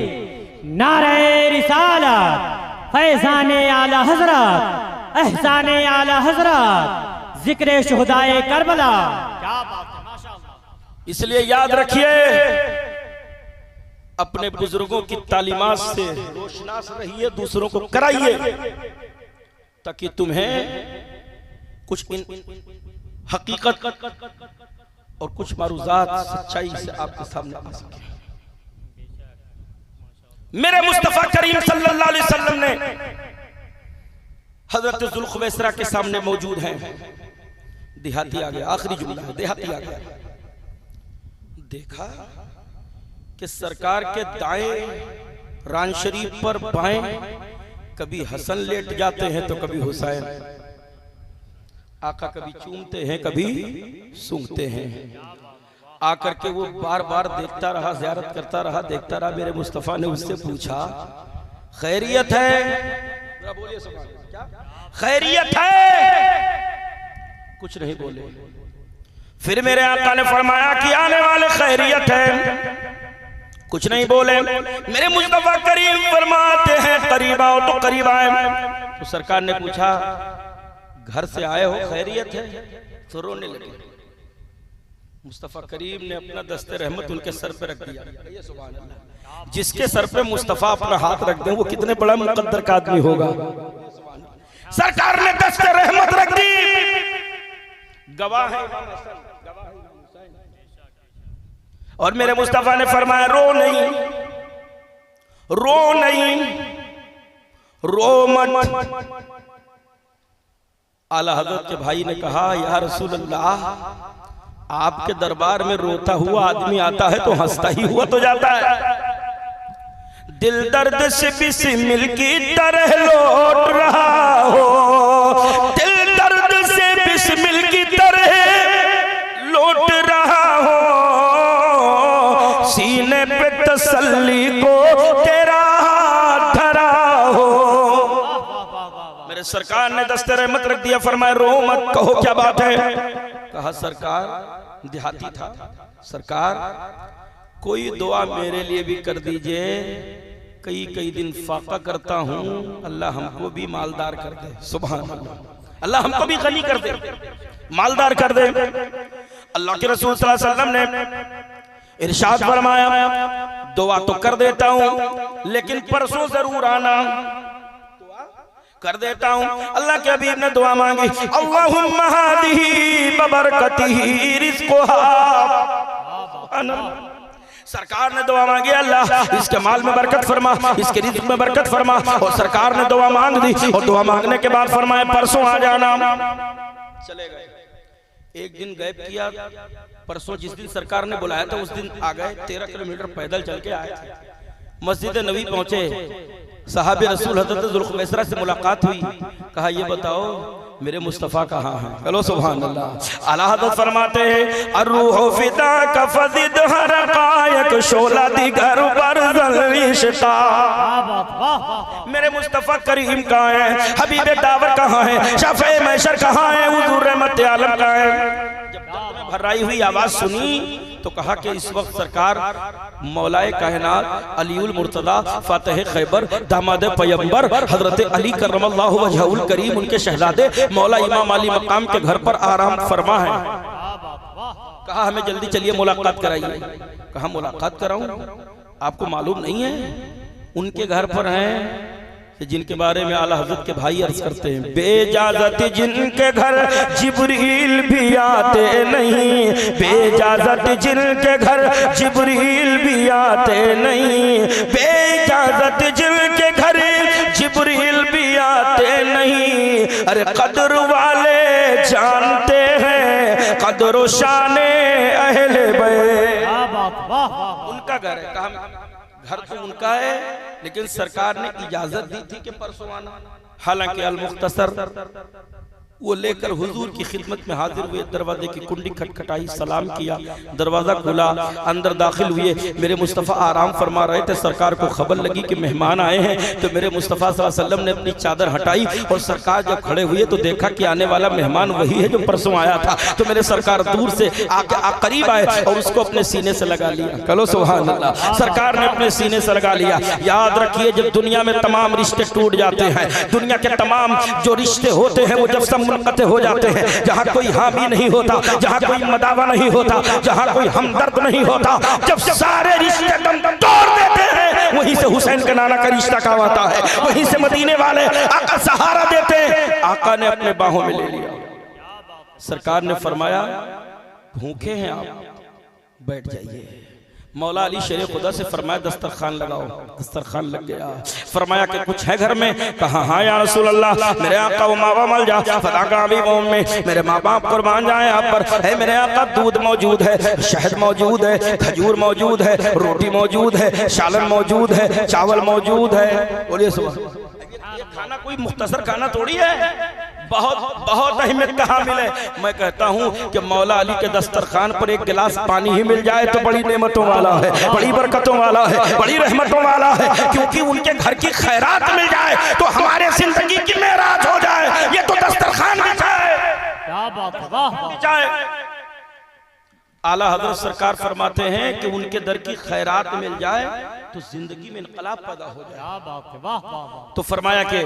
नारे रिसालत, फैज़ाने आला हजरत, एहसाने आला हजरत, जिक्र शुहदाए करबला। क्या बात है, माशाअल्लाह। इसलिए याद रखिए, अपने बुजुर्गों की तालीमात से रोशनास रहिए, दूसरों को कराइए ताकि तुम्हें कुछ हकीकत और कुछ मारूजात सच्चाई से आपके सामने आ सके। मेरे मुस्तफा करीम सल्लल्लाहु अलैहि वसल्लम ने हजरत जुल्खुवैसरा के सामने मौजूद हैं। देहाती आ गया, आखिरी जुमला है, देहाती आ गया। देखा कि सरकार के दाएं रान शरीफ पर बाएं कभी हसन लेट जाते हैं तो कभी हुसैन, आका कभी चूमते हैं कभी सूंघते हैं। आकर के वो बार बार देखता रहा, ज़ियारत करता रहा, देखता रहा। मेरे मुस्तफ़ा ने उससे पूछा खैरियत है? बोलिए क्या खैरियत है? कुछ नहीं बोले। फिर मेरे आका ने फरमाया कि आने वाले खैरियत है, कुछ नहीं बोले। मेरे मुस्तफा करीम फरमाते हैं करीब आओ तो करीब आए। तो सरकार ने पूछा घर से आए हो, खैरियत है? तो रोने लगे। मुस्तफा करीम ने अपना दस्ते रहमत उनके सर पे रख दिया। सुभान अल्लाह। जिसके सर पे मुस्तफा अपना हाथ रख दे वो कितने बड़ा मुकद्दर का आदमी होगा। सरकार ने दस्ते रहमत रख दी। गवाह है और मेरे मुस्तफा ने फरमाया रो नहीं, रो नहीं, रो मत। आला हजरत के भाई ने कहा या रसूल अल्लाह, आपके दरबार में रोता हुआ आदमी आता है तो हंसता ही हुआ तो जाता है। दिल दर्द से बिस्मिल की तरह लौट रहा हो, दिल दर्द से बिस्मिल की तरह लौट रहा हो, सीने पे तसल्ली को तेरा हाथ धरा हो। मेरे सरकार ने दस्ते रहमत रख दिया। फरमाया रो मत, कहो क्या बात है? कहा सरकार, देहाती था, सरकार कोई दुआ मेरे लिए भी कर दीजिए, कई कई दिन फाका करता हूँ, अल्लाह हमको भी मालदार कर दे। सुभान अल्लाह, अल्लाह हमको भी गनी कर दे, मालदार कर दे। अल्लाह के रसूल सल्लल्लाहु अलैहि वसल्लम ने इरशाद फरमाया दुआ तो कर देता हूँ लेकिन परसों जरूर आना, कर देता हूँ। अल्लाह के हबीब ने दुआ मांगी, अल्लाहुम्मा हादिही बबरकतिही रिज़्क़ुहा। सरकार ने दुआ मांगी, अल्लाह इसके माल में बरकत फरमा, इसके रिज़्क़ में बरकत फरमा। और सरकार ने दुआ मांग दी और दुआ मांगने के बाद फरमाया परसों आ जाना। चले गए। एक दिन गैप किया, परसों जिस दिन सरकार ने बुलाया था उस दिन आ गए। 13 किलोमीटर पैदल चल के आए थे। मस्जिद नबी पहुंचे, साहब रसूल हज़रत ज़ुल्ख़ुवैसरा से मुलाकात हुई। कहा ये बताओ मेरे मुस्तफ़ा कहाँ हैं? चलो सुभान अल्लाह। आला हज़रत फरमाते हैं अर्रूहु फ़िदाका फ़ज़िद हरक़ायक शोला दिगर पर ज़लिश्ता। मेरे मुस्तफ़ा करीम कहाँ हैं? हबीब दावर कहाँ हैं? शाफ़े महशर कहाँ हैं? हुज़ूर रहमत आलम कहाँ हैं? जब दिल में भर्राई हुई आवाज़ सुनी तो कहा कि इस वक्त सरकार मौलाए कायनात अलीउल मुर्तदा फातिह खैबर दामाद पैगंबर हजरत अली करमल्लाहु वजहुल करीम उनके शहजादे मौला इमाम अली मकाम के घर पर आराम फरमा है। कहा हमें जल्दी चलिए मुलाकात कराइए। कहा मुलाकात कराऊं? आपको मालूम नहीं है उनके घर पर हैं जिनके बारे में आला हज़रत के भाई अर्ज करते हैं, बेइजाज़त जिनके घर जिब्रील भी आते नहीं, बेइजाज़त जिनके घर जिब्रील भी आते नहीं, बेइजाज़त जिनके घर जिब्रील भी आते नहीं। अरे कदर वाले जानते हैं कदर शाने अहले बैत। उनका घर है। कहा घर तो उनका है लेकिन सरकार ने इजाजत दी थी कि परसों आना। हालांकि अल मुख्तसर वो लेकर हुजूर की खिदमत में हाजिर हुए। दरवाजे की कुंडी खटखटाई, सलाम किया, दरवाजा खुला, अंदर दाखिल हुए। मेरे मुस्तफ़ा आराम फरमा रहे थे। सरकार को खबर लगी कि मेहमान आए हैं तो मेरे मुस्तफ़ा सल्लल्लाहु अलैहि वसल्लम ने अपनी चादर हटाई और सरकार जब खड़े हुए तो देखा कि आने वाला मेहमान वही है जो परसों आया था। तो मेरे सरकार दूर से करीब आए और उसको अपने सीने से लगा लिया। कलो सुभान अल्लाह। सरकार ने अपने सीने से लगा लिया। याद रखिए जब दुनिया में तमाम रिश्ते टूट जाते हैं, दुनिया के तमाम जो रिश्ते होते हैं वो जब सब मुनक़ते हो जाते हैं, जहाँ कोई हामी नहीं होता, जहाँ कोई मदावा नहीं होता, जहाँ कोई हमदर्द नहीं होता, जब सारे रिश्ते दम तोड़ देते हैं वहीं से हुसैन के नाना का रिश्ता काम आता है, वहीं से मदीने वाले आका सहारा देते हैं। आका ने अपने बाहों में ले लिया। सरकार ने फरमाया भूखे हैं आप, बैठ जाइए। मौला अली शेर खुदा से फरमाया दस्तरखान लगाओ। दस्तरखान लग गया। फरमाया कि कुछ है घर में? कहा हाँ या रसूल अल्लाह, मेरे आका वो मावा मल जा फदाका अभी में मेरे माँ बाप कुर्बान जाए आप पर। है मेरे आका दूध मौजूद है, शहद मौजूद है, खजूर मौजूद है, रोटी मौजूद है, सालन मौजूद है, चावल मौजूद है। बोलिए सुभान। ये खाना कोई मुख्तसर खाना थोड़ी है, बहुत बहुत अहमियत का हामिल है। मैं कहता हूँ कि मौला अली के दस्तरखान पर एक गिलास पानी ही मिल जाए तो बड़ी नेमतों वाला है, बड़ी बरकतों वाला है, बड़ी रहमतों वाला है। क्योंकि उनके घर की खैरात मिल जाए तो हमारे जिंदगी की मेराज हो जाए। ये तो दस्तरखान बिछाए। क्या बात है। आला हज़रत सरकार फरमाते हैं कि उनके दर की खैरात मिल जाए तो जिंदगी में इनकलाब पैदा हो जाए। तो फरमाया कि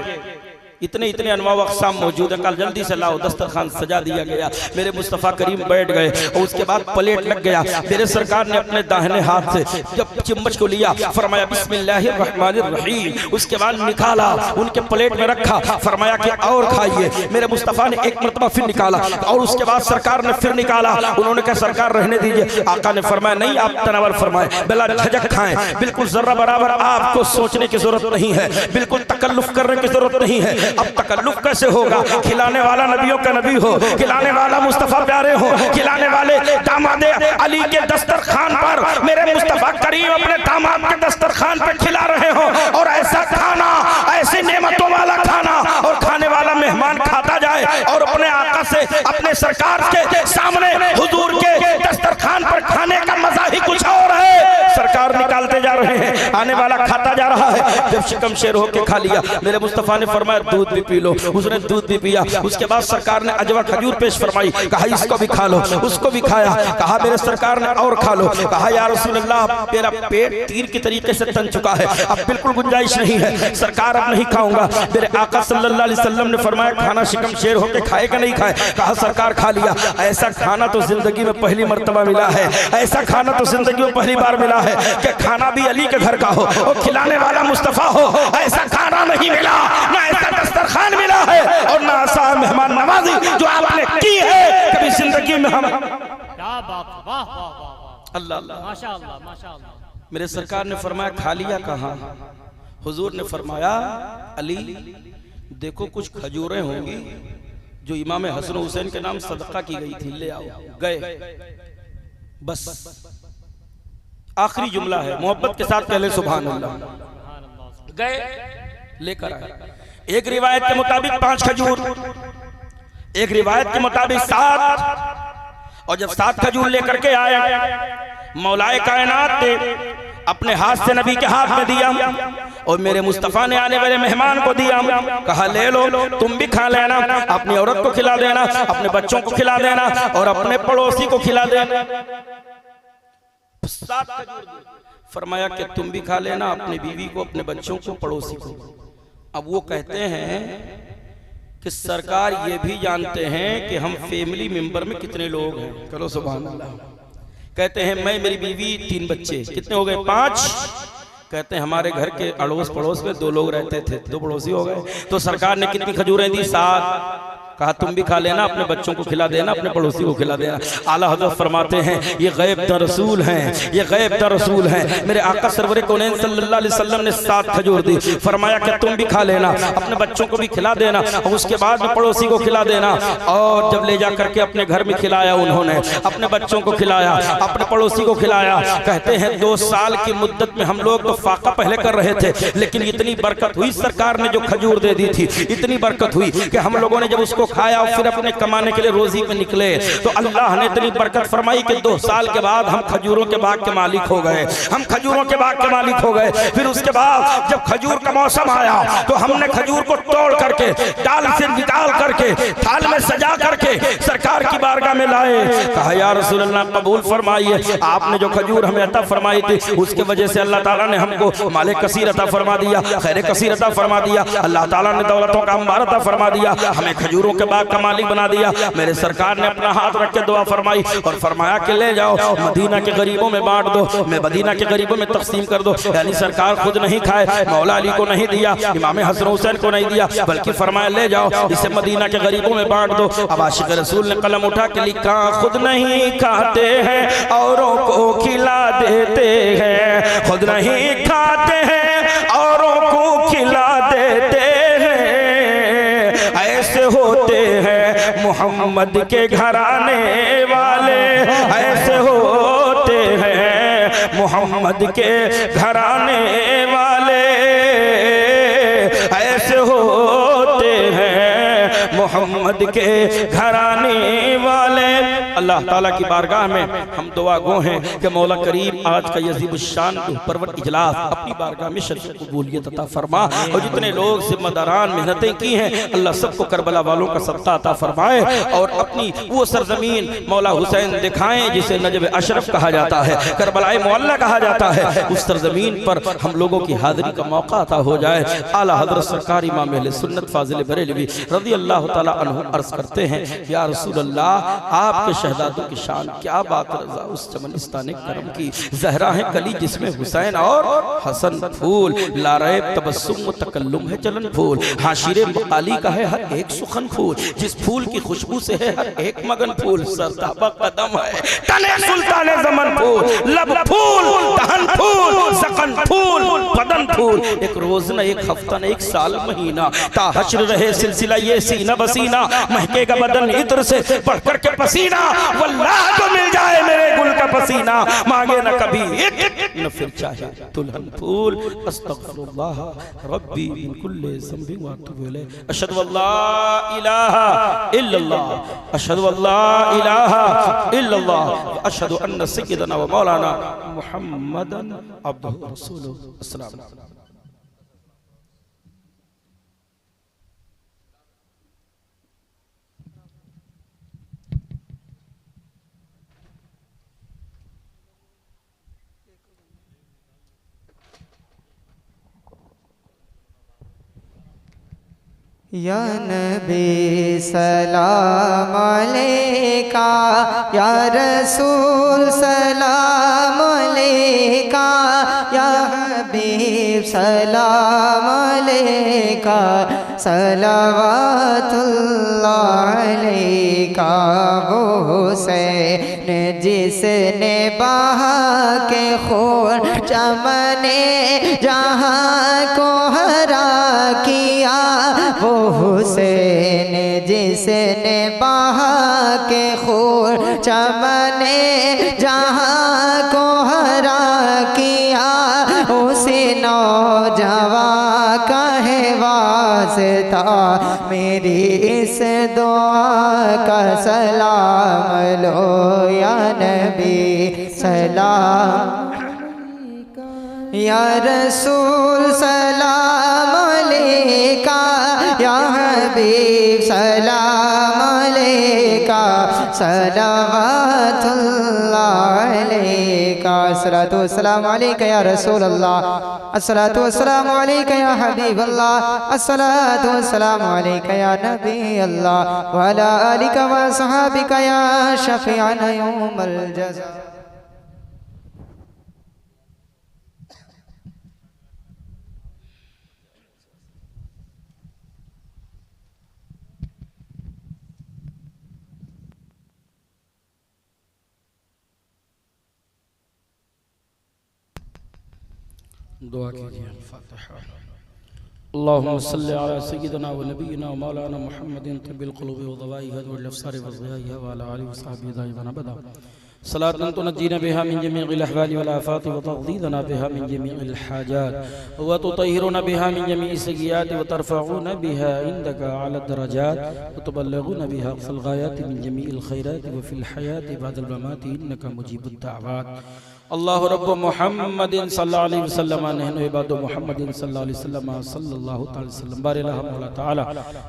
इतने इतने अनवा अक़साम मौजूद है, कल जल्दी से लाओ। दस्तरखान सजा दिया गया। मेरे मुस्तफ़ा करीम बैठ गए और उसके बाद प्लेट लग गया। मेरे सरकार ने अपने दाहिने हाथ से जब चम्मच को लिया फरमाया बिस्मिल्लाहिर्रहमानिर्रहीम। उसके बाद निकाला, उनके प्लेट में रखा, फरमाया कि और खाइए। मेरे मुस्तफ़ा ने एक मरतबा फिर निकाला और उसके बाद सरकार ने फिर निकाला। उन्होंने कहा सरकार रहने दीजिए। आका ने फरमाया नहीं, आप तनावल फरमाए, बिला झिझक खाएं। बिल्कुल जर्रा बराबर आपको सोचने की जरूरत नहीं है, बिल्कुल तकल्लुफ करने की जरूरत नहीं है। अब तकल्लुफ कैसे होगा? खिलाने वाला नबियों का नबी हो, खिलाने वाला मुस्तफ़ा प्यारे हो, खिलाने वाले दामादे अली के दस्तरखान पर मेरे मुस्तफ़ा करीम अपने दामाद के दस्तरखान पर खिला रहे हो। और ऐसा खाना, ऐसी नेमतों वाला खाना और खाने वाला मेहमान खाता जाए और अपने आका से, अपने सरकार के सामने हुजूर के दस्तरखान पर खाने का मजा ही कुछ और है। सरकार निकालते जा रहे हैं, आने वाला खाता जा रहा है। जब शिकम शेर होके खा लिया, मेरे मुस्तफ़ा ने फरमाया दूध भी पी लो। उसने दूध भी पिया। उसके बाद सरकार ने अजवा खजूर पेश फरमाई। कहा इसको भी खा लो, उसको भी खाया। कहा मेरे सरकार ने और खा लो। कहा या रसूल अल्लाह मेरा पेट तीर की तरीके से तन चुका है, अब बिल्कुल गुंजाइश नहीं है, सरकार अब नहीं खाऊंगा। मेरे आका सल्लल्लाहु अलैहि वसल्लम ने फरमाया खाना शिकम शेर होके खाए कि नहीं खाए? कहा सरकार खा लिया। ऐसा खाना तो जिंदगी में पहली मरतबा मिला है, ऐसा खाना तो जिंदगी में पहली बार मिला है कि खाना भी अली के घर का हो, वो खिलाने वाला मुस्तफ़ा हो। ऐसा खाना नहीं मिला, ना ऐसा दस्तरखान मिला है और ना ऐसा मेहमान नवाजी जो आपने की है कभी जिंदगी में। हम क्या बात, वाह वाह वाह वाह, अल्लाह अल्लाह, माशाअल्लाह माशाअल्लाह। मेरे सरकार ने फरमाया खा लिया कहाँ? हुजूर ने फरमाया अली देखो कुछ खजूरें होंगी जो इमाम हसन हुसैन के नाम सदका की गई थी, ले आओ। गए, बस आखिरी जुमला है, मोहब्बत के साथ पहले सुभान अल्लाह। गए लेकर आए। एक रिवायत के मुताबिक 5 खजूर, एक रिवायत के मुताबिक 7, और जब 7 खजूर लेकर के आया मौलाए कायनात ने अपने हाथ से नबी के हाथ में दिया और मेरे मुस्तफ़ा ने आने वाले मेहमान को दिया। कहा ले लो, तुम भी खा लेना, अपनी औरत को खिला देना, अपने बच्चों को खिला देना और अपने पड़ोसी को खिला देना। 7 खजूर फरमाया कि तुम भी खा लेना, अपनी बीवी को, अपने बच्चों को, पड़ोसी को। अब वो कहते हैं कि सरकार ये भी जानते हैं कि हम फैमिली मेंबर में कितने लोग हैं। करो सुभान अल्लाह। कहते हैं मैं, मेरी बीवी, 3 बच्चे, कितने हो गए? 5। कहते हैं हमारे घर के अड़ोस पड़ोस में 2 लोग रहते थे, 2 पड़ोसी हो गए। तो सरकार ने कितनी खजूरें दी? 7। कहा तुम भी खा लेना, अपने बच्चों को खिला देना, अपने पड़ोसी को खिला देना। आला हज़रत फरमाते हैं ये गैब दा रसूल हैं, ये गैब दा रसूल हैं। मेरे आका सरवर कौनैन सल्लल्लाहु अलैहि वसल्लम ने 7 खजूर दी, फरमाया कि तुम भी खा लेना, अपने बच्चों को भी खिला देना और उसके बाद में पड़ोसी को खिला देना। और जब ले जा करके अपने घर में खिलाया, उन्होंने अपने बच्चों को खिलाया, अपने पड़ोसी को खिलाया। कहते हैं 2 साल की मुद्दत में हम लोग तो फाका पहले कर रहे थे, लेकिन इतनी बरकत हुई सरकार ने जो खजूर दे दी थी, इतनी बरकत हुई कि हम लोगों ने जब उसको खाया और फिर अपने कमाने के लिए रोजी पे निकले तो अल्लाह ने इतनी बरकत फरमाई कि 2 साल के बाद हम खजूरों के बाग के मालिक हो गए। हम खजूरों के बाग के मालिक हो गए। फिर उसके बाद जब खजूर का मौसम आया तो हमने खजूर को तोड़ करके, डाल से निकाल करके, थाल में सजा करके सरकार की बारगाह में लाए। कहा या रसूल अल्लाह कबूल फरमाइए, आपने जो खजूर हमें अता फरमाई थी उसके वजह से अल्लाह ताला ने हमको माले कसीर अता फरमा दिया, खैर कसीर अता फरमा दिया। अल्लाह ताला ने दौलतों का अंबार अता फरमा दिया, हमें खजूरों के बाग का मालिक बना दिया। मेरे सरकार ने अपना हाथ रख के दुआ फरमाई और फरमाया कि ले जाओ मदीना के गरीबों में बांट दो, मैं मदीना के गरीबों में तकसीम कर दो। यानी सरकार खुद नहीं खाए, मौला अली को नहीं दिया, इमाम हसन हुसैन को नहीं दिया, बल्कि फरमाया ले जाओ इसे मदीना के गरीबों में बांट दो। अब आशिक रसूल ने कलम उठा के लिखा खुद नहीं खाते हैं औरों को खिला देते हैं, खुद नहीं खाते हैं औरों को खिला देते हैं, ऐसे होते हैं मोहम्मद के घराने वाले, ऐसे होते हैं मोहम्मद के घराने वाले, ऐसे होते हैं मोहम्मद के घराने वाले। अल्लाह ताला की बारगाह में हम दुआ गो हैं कि मौला करीम आज का यजीब शान परवर इजलास अपनी बारगाह में शरीफ कबूलियत अता फरमा और जितने लोग जिम्मेदारान मेहनतें की हैं अल्लाह सबको करबला वालों का सत्ता अता फरमाए और अपनी वो सरजमीन मौला हुसैन दिखाएं जिसे नजब अशरफ कहा जाता है, करबलाए मुअल्ला कहा जाता है। उस सरजमीन पर हम लोगों की हाजिरी का मौका अता हो जाए। आला हज़रत सरकार इमाम अहले सुन्नत फाजिल बरेलवी रज़ी अल्लाह ताला अन्हु अर्ज करते हैं या रसूल अल्लाह आपके शहदादों की शान क्या बात, रज़ा उस चमनिस्तान करम की ज़हरा है कली जिसमें हुसैन और हसन फूल, लारैब तबस्सुम तकल्लुम है चलन फूल, हाशिरे मकाली का है हर एक सुखन फूल, जिस फूल की खुशबू से है हर एक मगन फूल, सरताबा कदम है तने सुल्ताने ज़मन फूल, लब फूल दहन फूल ज़क़न फूल बदन फूल, एक रोज़ न एक हफ्ता न एक साल महीना ता हश्र रहे सिलसिला ये सीना बसीना, महकेगा बदन इत्र से बढ़कर के पसीना, वल्लाह तो मिल जाए मेरे गुल का पसीना, मांगे न कभी एक न फिर चाहे दुल्हन फूल। अस्तगफिरुल्लाह रब्बी मिन कुल्ली ज़ंबि व अतूबु इलैह। अशहदु अल्ला इलाहा इल्लल्लाह, अशहदु अल्ला इलाहा इल्लल्लाह व अशहदु अन्न सय्यदना व मौलाना मुहम्मदन अब्दुहु व रसूलुहु। अस्सलामु अलैकुम। या नबी सलाम अलैका, या रसूल सलाम अलैका, या हबीब सलाम अलैका सलावतुल्लाह अलैका। वो हुसैन जिसने बहा के खून चमने जहाँ को हरा किया, वो हुसैन जिसने बहा के खून चमने जहाँ को हरा किया, उसी नौजवान का है वास्ता मेरी इस दुआ का सलाम लो या नबी सलाम या रसूल सलाम अलैका या हबीब सलाम अलैका सलावतुल्लाह अलैका। अस्सलातु वस्सलामु अलैका या रसूल अल्लाह, अस्सलातु वस्सलामु अलैका या हबीब अल्लाह, अस्सलातु वस्सलामु अलैका या नबी अल्लाह व अला आलिका व सहाबिका या शफीअना यौमल जज़ा। दुआ कीजिए। अल्लाहुम्मा सल्लि अला सय्यिदिना व नबिय्यिना व मौलाना मुहम्मदिन तिब्बिल क़ुलूबि व दवाइहा वल अब्सारि व ज़ियाइहा व अला आलिहि व सहबिहि दाइमान अबदा। सलातन तुनज्जीना बिहा मिन जमीइल अहवालि वल आफाति व तग़दीदना बिहा मिन जमीइल हाजात व तुतहिरुना बिहा मिन जमीइ सय्यिआति व तरफ़ऊना बिहा इंदका अला दरजात व तुबल्लिगुना बिहा अक़सल ग़ायाति मिन जमीइल ख़ैराति व फ़िल हयाति बअदल ममाति इन्नका मुजीबुद दाअवात। अल्लाहु रब्बु मुहम्मदिन सल्लल्लाहु अलैहि वसल्लम नहनु इबादु मुहम्मदिन सल्लल्लाहु अलैहि वसल्लम सल्लल्लाहु तआला वसल्लम बारिक मौला ताला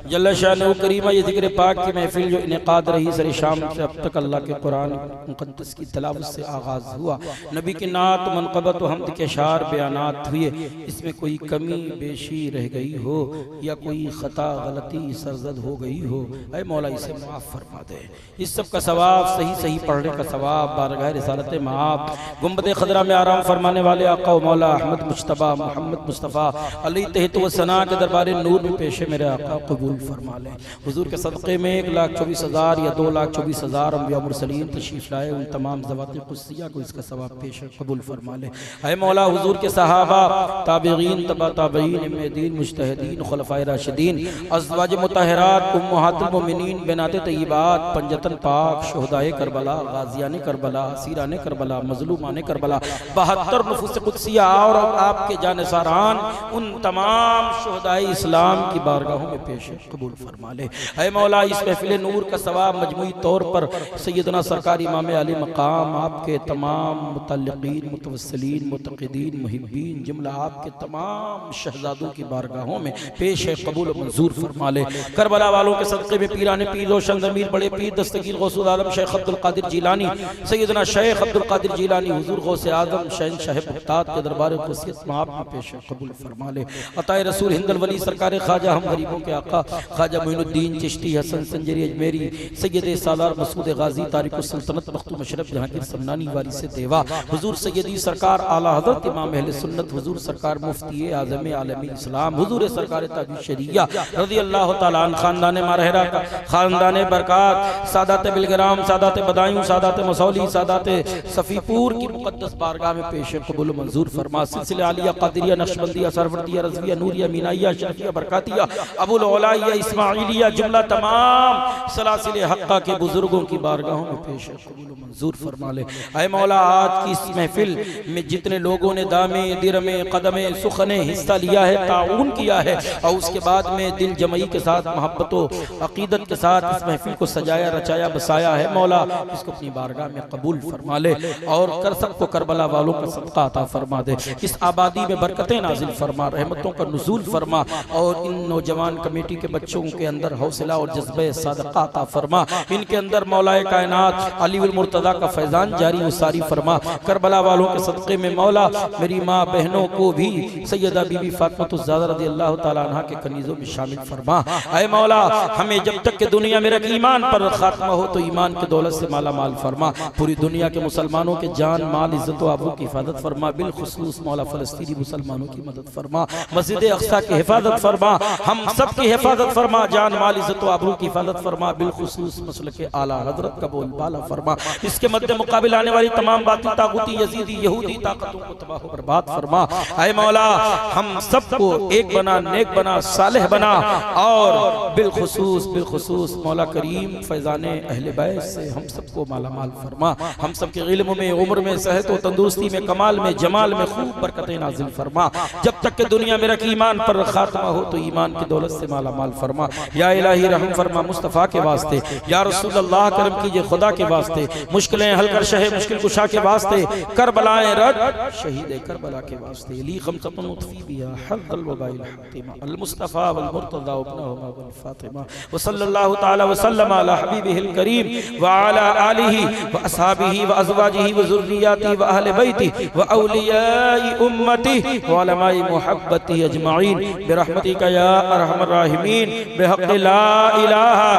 जल्ल शानु करीमा। ये ज़िक्र पाक की महफिल जो इनेकाद रही सर शाम से अब तक अल्लाह के कुरान मुक़द्दस की तिलावत से आगाज़ हुआ, नबी की नात मनक़बत व हम्द के अशार बयानात हुए, इसमें कोई कमी बेशी रह गई हो या कोई ख़ता गलती सरजद हो गई हो, ऐ मौला इसे माफ़ फरमा दे। इस सब का सवाब सही सही पढ़ने का सवाब बारगाह रिसालत माब गुंबद खदरा में आराम फरमाने वाले आका व मौला अहमद मुश्तबा मोहम्मद मुस्तफ़ा अलैहि तहत व सना के दरबार नूर में पेश मेरे आका कबूल फरमा लें। हुजूर के सदक़े में 1,24,000 या 2,24,000 अंबिया मुरसलीन तशरीफ़ लाए, उन तमाम ज़वात क़ुद्सिया को इसका सवाब पेश कबूल फरमा लें। ऐ मौला हुजूर के सहाबा ताबिईन तबा ताबिईन इमामीन मुज्तहिदीन खुलफ़ाए राशिदीन अज़वाज मुतहहरात उम्महातुल मोमिनीन बिनाते तय्यिबात पंजतन पाक शुहदाए करबला गाज़ियान करबला असीरान करबला मज़लूमान करबला 72 नफूस क़ुद्सिया और आपके जानिसारान उन तमाम शुहदाए इस्लाम की बारगाहों में पेश कबूल फरमा ले। ऐ मौला इस महफिल नूर का सवाब मजमूई तौर पर सैयदना सरकार इमाम आली मकाम आपके तमाम मुतल्लिक़ीन मुतवस्सिलीन मुतक़िदीन मुहिब्बीन जुमला आपके तमाम शहजादों की बारगाहों में पेश कबूल मंजूर फरमा ले। करबला वालों के सदक़े में पीराने पीर रोशन ज़मीर बड़े पीर दस्तगीर गौसुल आलम शेख अब्दुल कादिर जिलानी सैयदना शेख अब्दुल कादिर जिलानी हुजूर गौसे आज़म शहंशाह बगदाद के दरबार ख़ुशियत में आप पेश कबूल फरमा ले। अताए रसूल हिंदल वली सरकार ख्वाजा हम गरीबों के आका ख्वाजा मोइनुद्दीन चिश्ती हसन संजरी अजमेरी सैयद सालार मसूद गाजी तारिक सल्तनत मखतूम अशरफ जहांगीर समनानी वारी से देवा हुजूर सैयदी सरकार आला हज़रत इमाम अहले सुन्नत हुजूर सरकार मुफ्ती आज़म आलमी इस्लाम हुजूर सरकार ताजुल शरिया रज़ी अल्लाह तआला अन खानदान मारहरा का खानदान बरक़ात सादात बिलग्राम सादात बदायूं सादात मसौली सादात सफ़ीपुर की मुक़द्दस बारगाह में पेश कबूल मंजूर फरमा। सिलसिले आलिया क़ादिरिया नक्शबंदिया सरवरदिया रज़विया नूरिया मीनाइया शरफिया बरकातिया अबुल औलाइया इस्माइलिया जुमला तमाम सलासिल हक़्क़ा के बुजुर्गों की बारगाहों में पेश कबूल मंजूर फरमा ले। ऐ मौला आज की इस महफिल में जितने लोगों ने दामे दिरमे कदमे सुखने हिस्सा लिया है ताउन किया है और उसके बाद में दिल जमई के साथ मोहब्बत व अक़ीदत के साथ इस महफिल को सजाया रचाया बसाया है, मौला इसको अपनी बारगाह में कबूल फरमा ले और कर सबको करबला वालों का सदका अता फरमा दे। इस आबादी में बरकतें नाजिल फरमा, रहमतों का नुज़ूल फरमा और इन नौजवान कमेटी के बच्चों के अंदर हौसला और जज्बे सदका अता फरमा। इनके अंदर मौलाए कायनात अली उल मुर्तज़ा का फैज़ान जारी व सारी फरमा। करबला वालों के सदक़े में मौला मेरी माँ बहनों को भी सैयदा बीबी फातिमा ज़हरा रज़ी अल्लाह तआला अन्हा के कनीज़ों में शामिल फरमा। ऐ मौला हमें जब तक के दुनिया में रख ईमान पर खात्मा हो तो ईमान की दौलत से माला माल फरमा। पूरी दुनिया के मुसलमानों के जान माल इज्जत व आबरू की हिफाजत फरमा, बिलखुसूस मौला फ़लस्तीनी मुसलमानों की मदद फरमा, मस्जिद अक़सा की हिफाजत फरमा, हम सब की हिफाजत फरमा, जान माल इज्जत व आबरू की हिफाजत फरमा, बिलखुसूस मसलक आला हज़रत का बोलबाला फरमा, इसके मद्दे मुकाबिल आने वाली तमाम बातें तागूती यजीदी यहूदी ताकतों को तबाह व बर्बाद फरमा। ऐ मौला हम सबको एक बना, नेक बना, सालेह बना, और बिलखुसूस मौला करीम फैज़ाने अहले बैत से हम सबको माला माल फरमा, हम सबके इल्म में, उम्र में, सेहत व तंदुरुस्ती में, कमाल में, जमाल में खूब बरकतें नाजिल फरमा। जब तक के दुनिया में रखी ईमान पर खात्मा हो तो ईमान की दौलत से माला माल फरमा। या इलाही रहम फरमा मुस्तफ़ा के वास्ते, या रसूल अल्लाह करम कीजिए खुदा के वास्ते, मुश्किलें हल कर शहे मुश्किल कुशा के वास्ते, करबलाएं रद शहीद करबला के वास्ते, ली खमसतुन उत्फी बिया हद्दल वबाइल हातिमा अल मुस्तफ़ा वल मुर्तज़ा वब्नहुमा वल फातिमा व सल्लल्लाहु तआला व सल्लम अला हबीबिहिल करीम व अला आलिहि व अस्हाबिहि व अज़वाजिहि व ज़ुर्रिय्यातिहि व अहले बैतिहि व औलियाई उम्मतिहि व उलमाई मुहब्बतिहि अजमाइन बिरहमतिका या अरहमर राहिमीन बिहक़्क़ि ला इलाहा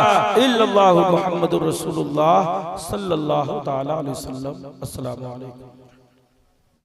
इल्लल्लाहु मुहम्मदुर रसूलुल्लाह सल्लल्लाहु तआला अलैहि वसल्लम। अस्सलामु अलैकुम।